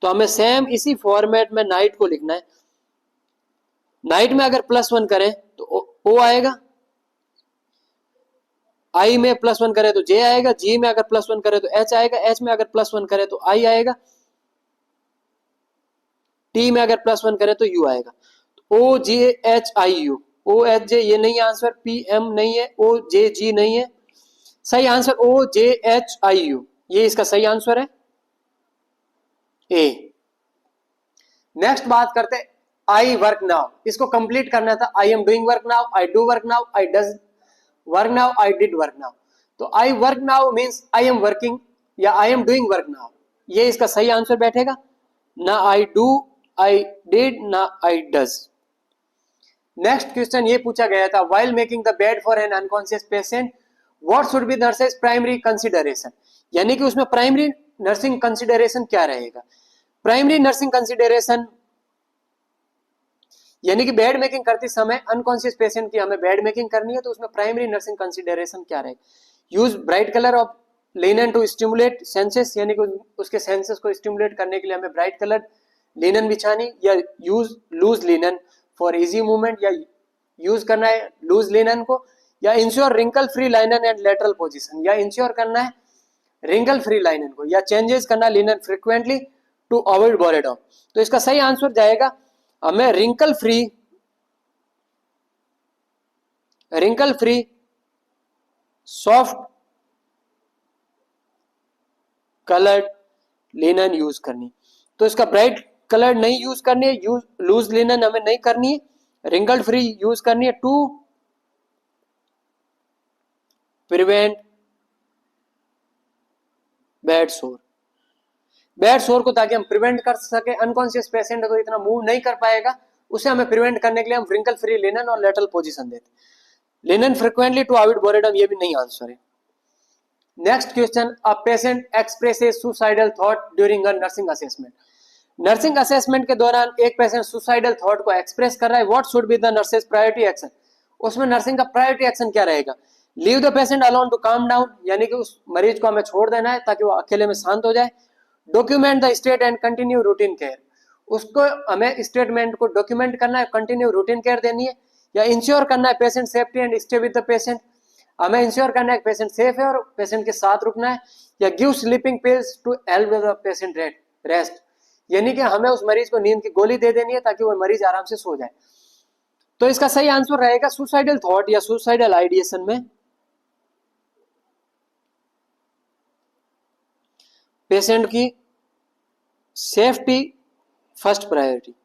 तो हमें सेम इसी फॉर्मेट में नाइट को लिखना है। नाइट में अगर +1 करें तो O आएगा, I में +1 करें तो J आएगा, G में अगर +1 करें तो H आएगा, H में अगर +1 करें तो I आएगा, T में अगर +1 करें तो U आएगा। OJHIU, OHJ ये नहीं आंसर, PM नहीं है, OJG नहीं है, सही आंसर OJHIU, ये इसका सही आंसर है ए। नेक्स्ट बात करते हैं आई वर्क नाउ, इसको कंप्लीट करना था, I am doing work now, I do work now, I does work now, I did work now. तो I work now means I am working या I am doing work now, ये इसका सही answer बैठेगा, ना I do, I did, ना I does. Next question ये पूछा गया था, while making the bed for an unconscious patient what should B nurses primary consideration, यानी कि उसमें प्राइमरी नर्सिंग कंसिडरेशन क्या रहेगा। प्राइमरी नर्सिंग कंसिडरेशन यानी कि बेड मेकिंग करते समय अनकॉन्शियस पेशेंट की हमें बेड मेकिंग करनी है, तो उसमें प्राइमरी नर्सिंग कंसिडरेशन क्या रहेगा। Use bright colour of linen to stimulate senses, यानी कि उसके सेंसेस को स्टिमुलेट करने के लिए हमें ब्राइट कलर लिनन बिछानी, या use loose linen for easy movement, या यूज करना है लूज लिनन को, या ensure wrinkle free linen and lateral position, या इंश्योर करना है रिंकल फ्री लाइनन को, या चेंजेस करना linen frequently to avoid boredom. तो इसका सही आंसर जाएगा हमें wrinkle free soft coloured linen use करनी। तो इसका ब्राइट कलर नहीं यूज करनी है, लूज लिनन हमें नहीं करनी है, रिंकल फ्री यूज करनी है to prevent bed sore. Bed sore को ताकि हम प्रिवेंट कर सके, अनकॉन्शियस पेशेंट है तो इतना मूव नहीं कर पाएगा, उसे हमें प्रिवेंट करने के लिए हम रिंकल फ्री लिनन और लेटरल पोजीशन देते। Linen frequently to avoid boredom, ये भी नहीं आंसर है। Next question, a patient expresses suicidal thought during a nursing assessment. Nursing assessment के दौरान एक पेशेंट सुसाइडल थॉट को एक्सप्रेस कर रहा है, what should be the nurse's priority action. उसमें नर्सिंग का प्रायोरिटी एक्शन क्या रहेगा। Leave the patient alone to calm down, यानी कि उस मरीज को हमें छोड़ देना है ताकि वो अकेले में शांत हो जाए। Document the state and continue routine care, उसको हमें स्टेटमेंट को डॉक्यूमेंट करना है, कंटिन्यू रूटीन केयर देनी है। या इंश्योर करना है patient safety and stay with the patient, हमें इंश्योर करना है पेशेंट सेफ है और पेशेंट के साथ रुकना है। या give sleeping pills to help the patient rest, यानी कि हमें उस मरीज को नींद की गोली दे देनी है ताकि वो मरीज आराम से सो जाए। तो इसका सही आंसर रहेगा सुसाइडल थॉट या सुसाइडल आइडिएशन में पेशेंट की सेफ्टी फर्स्ट प्रायोरिटी।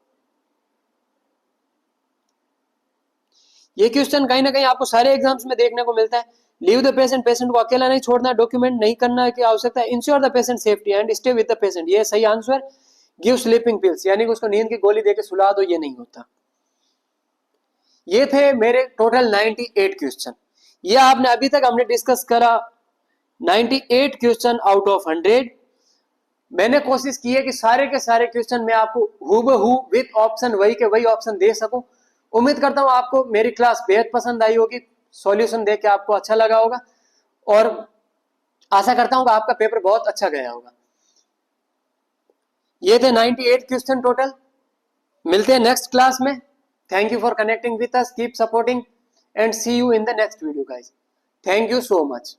ये क्वेश्चन कहीं ना कहीं आपको सारे एग्जाम्स में देखने को मिलता है। लीव द पेशेंट, पेशेंट को अकेला नहीं छोड़ना, डॉक्यूमेंट नहीं करना की आवश्यकता है। Ensure the patient safety and stay with the patient, ये सही आंसर। गिव स्लीपिंग पिल्स, यानी कि उसको नींद की गोली देके सुला दो, ये नहीं होता। ये थे मेरे टोटल 98 क्वेश्चन। ये आपने अभी तक हमने डिस्कस करा 98 क्वेश्चन आउट ऑफ 100। मैंने कोशिश की है कि सारे के सारे क्वेश्चन मैं आपको हूबहू विद ऑप्शन वही के वही ऑप्शन दे सकूं। उम्मीद करता हूं आपको मेरी क्लास बेहद पसंद आई होगी, सॉल्यूशन देख के आपको अच्छा लगा होगा, और आशा करता हूं कि आपका पेपर बहुत अच्छा गया होगा। ये थे 98 क्वेश्चन टोटल। मिलते हैं नेक्स्ट क्लास में। Thank you for connecting with us, keep supporting and see you in the next video guys. Thank you so much.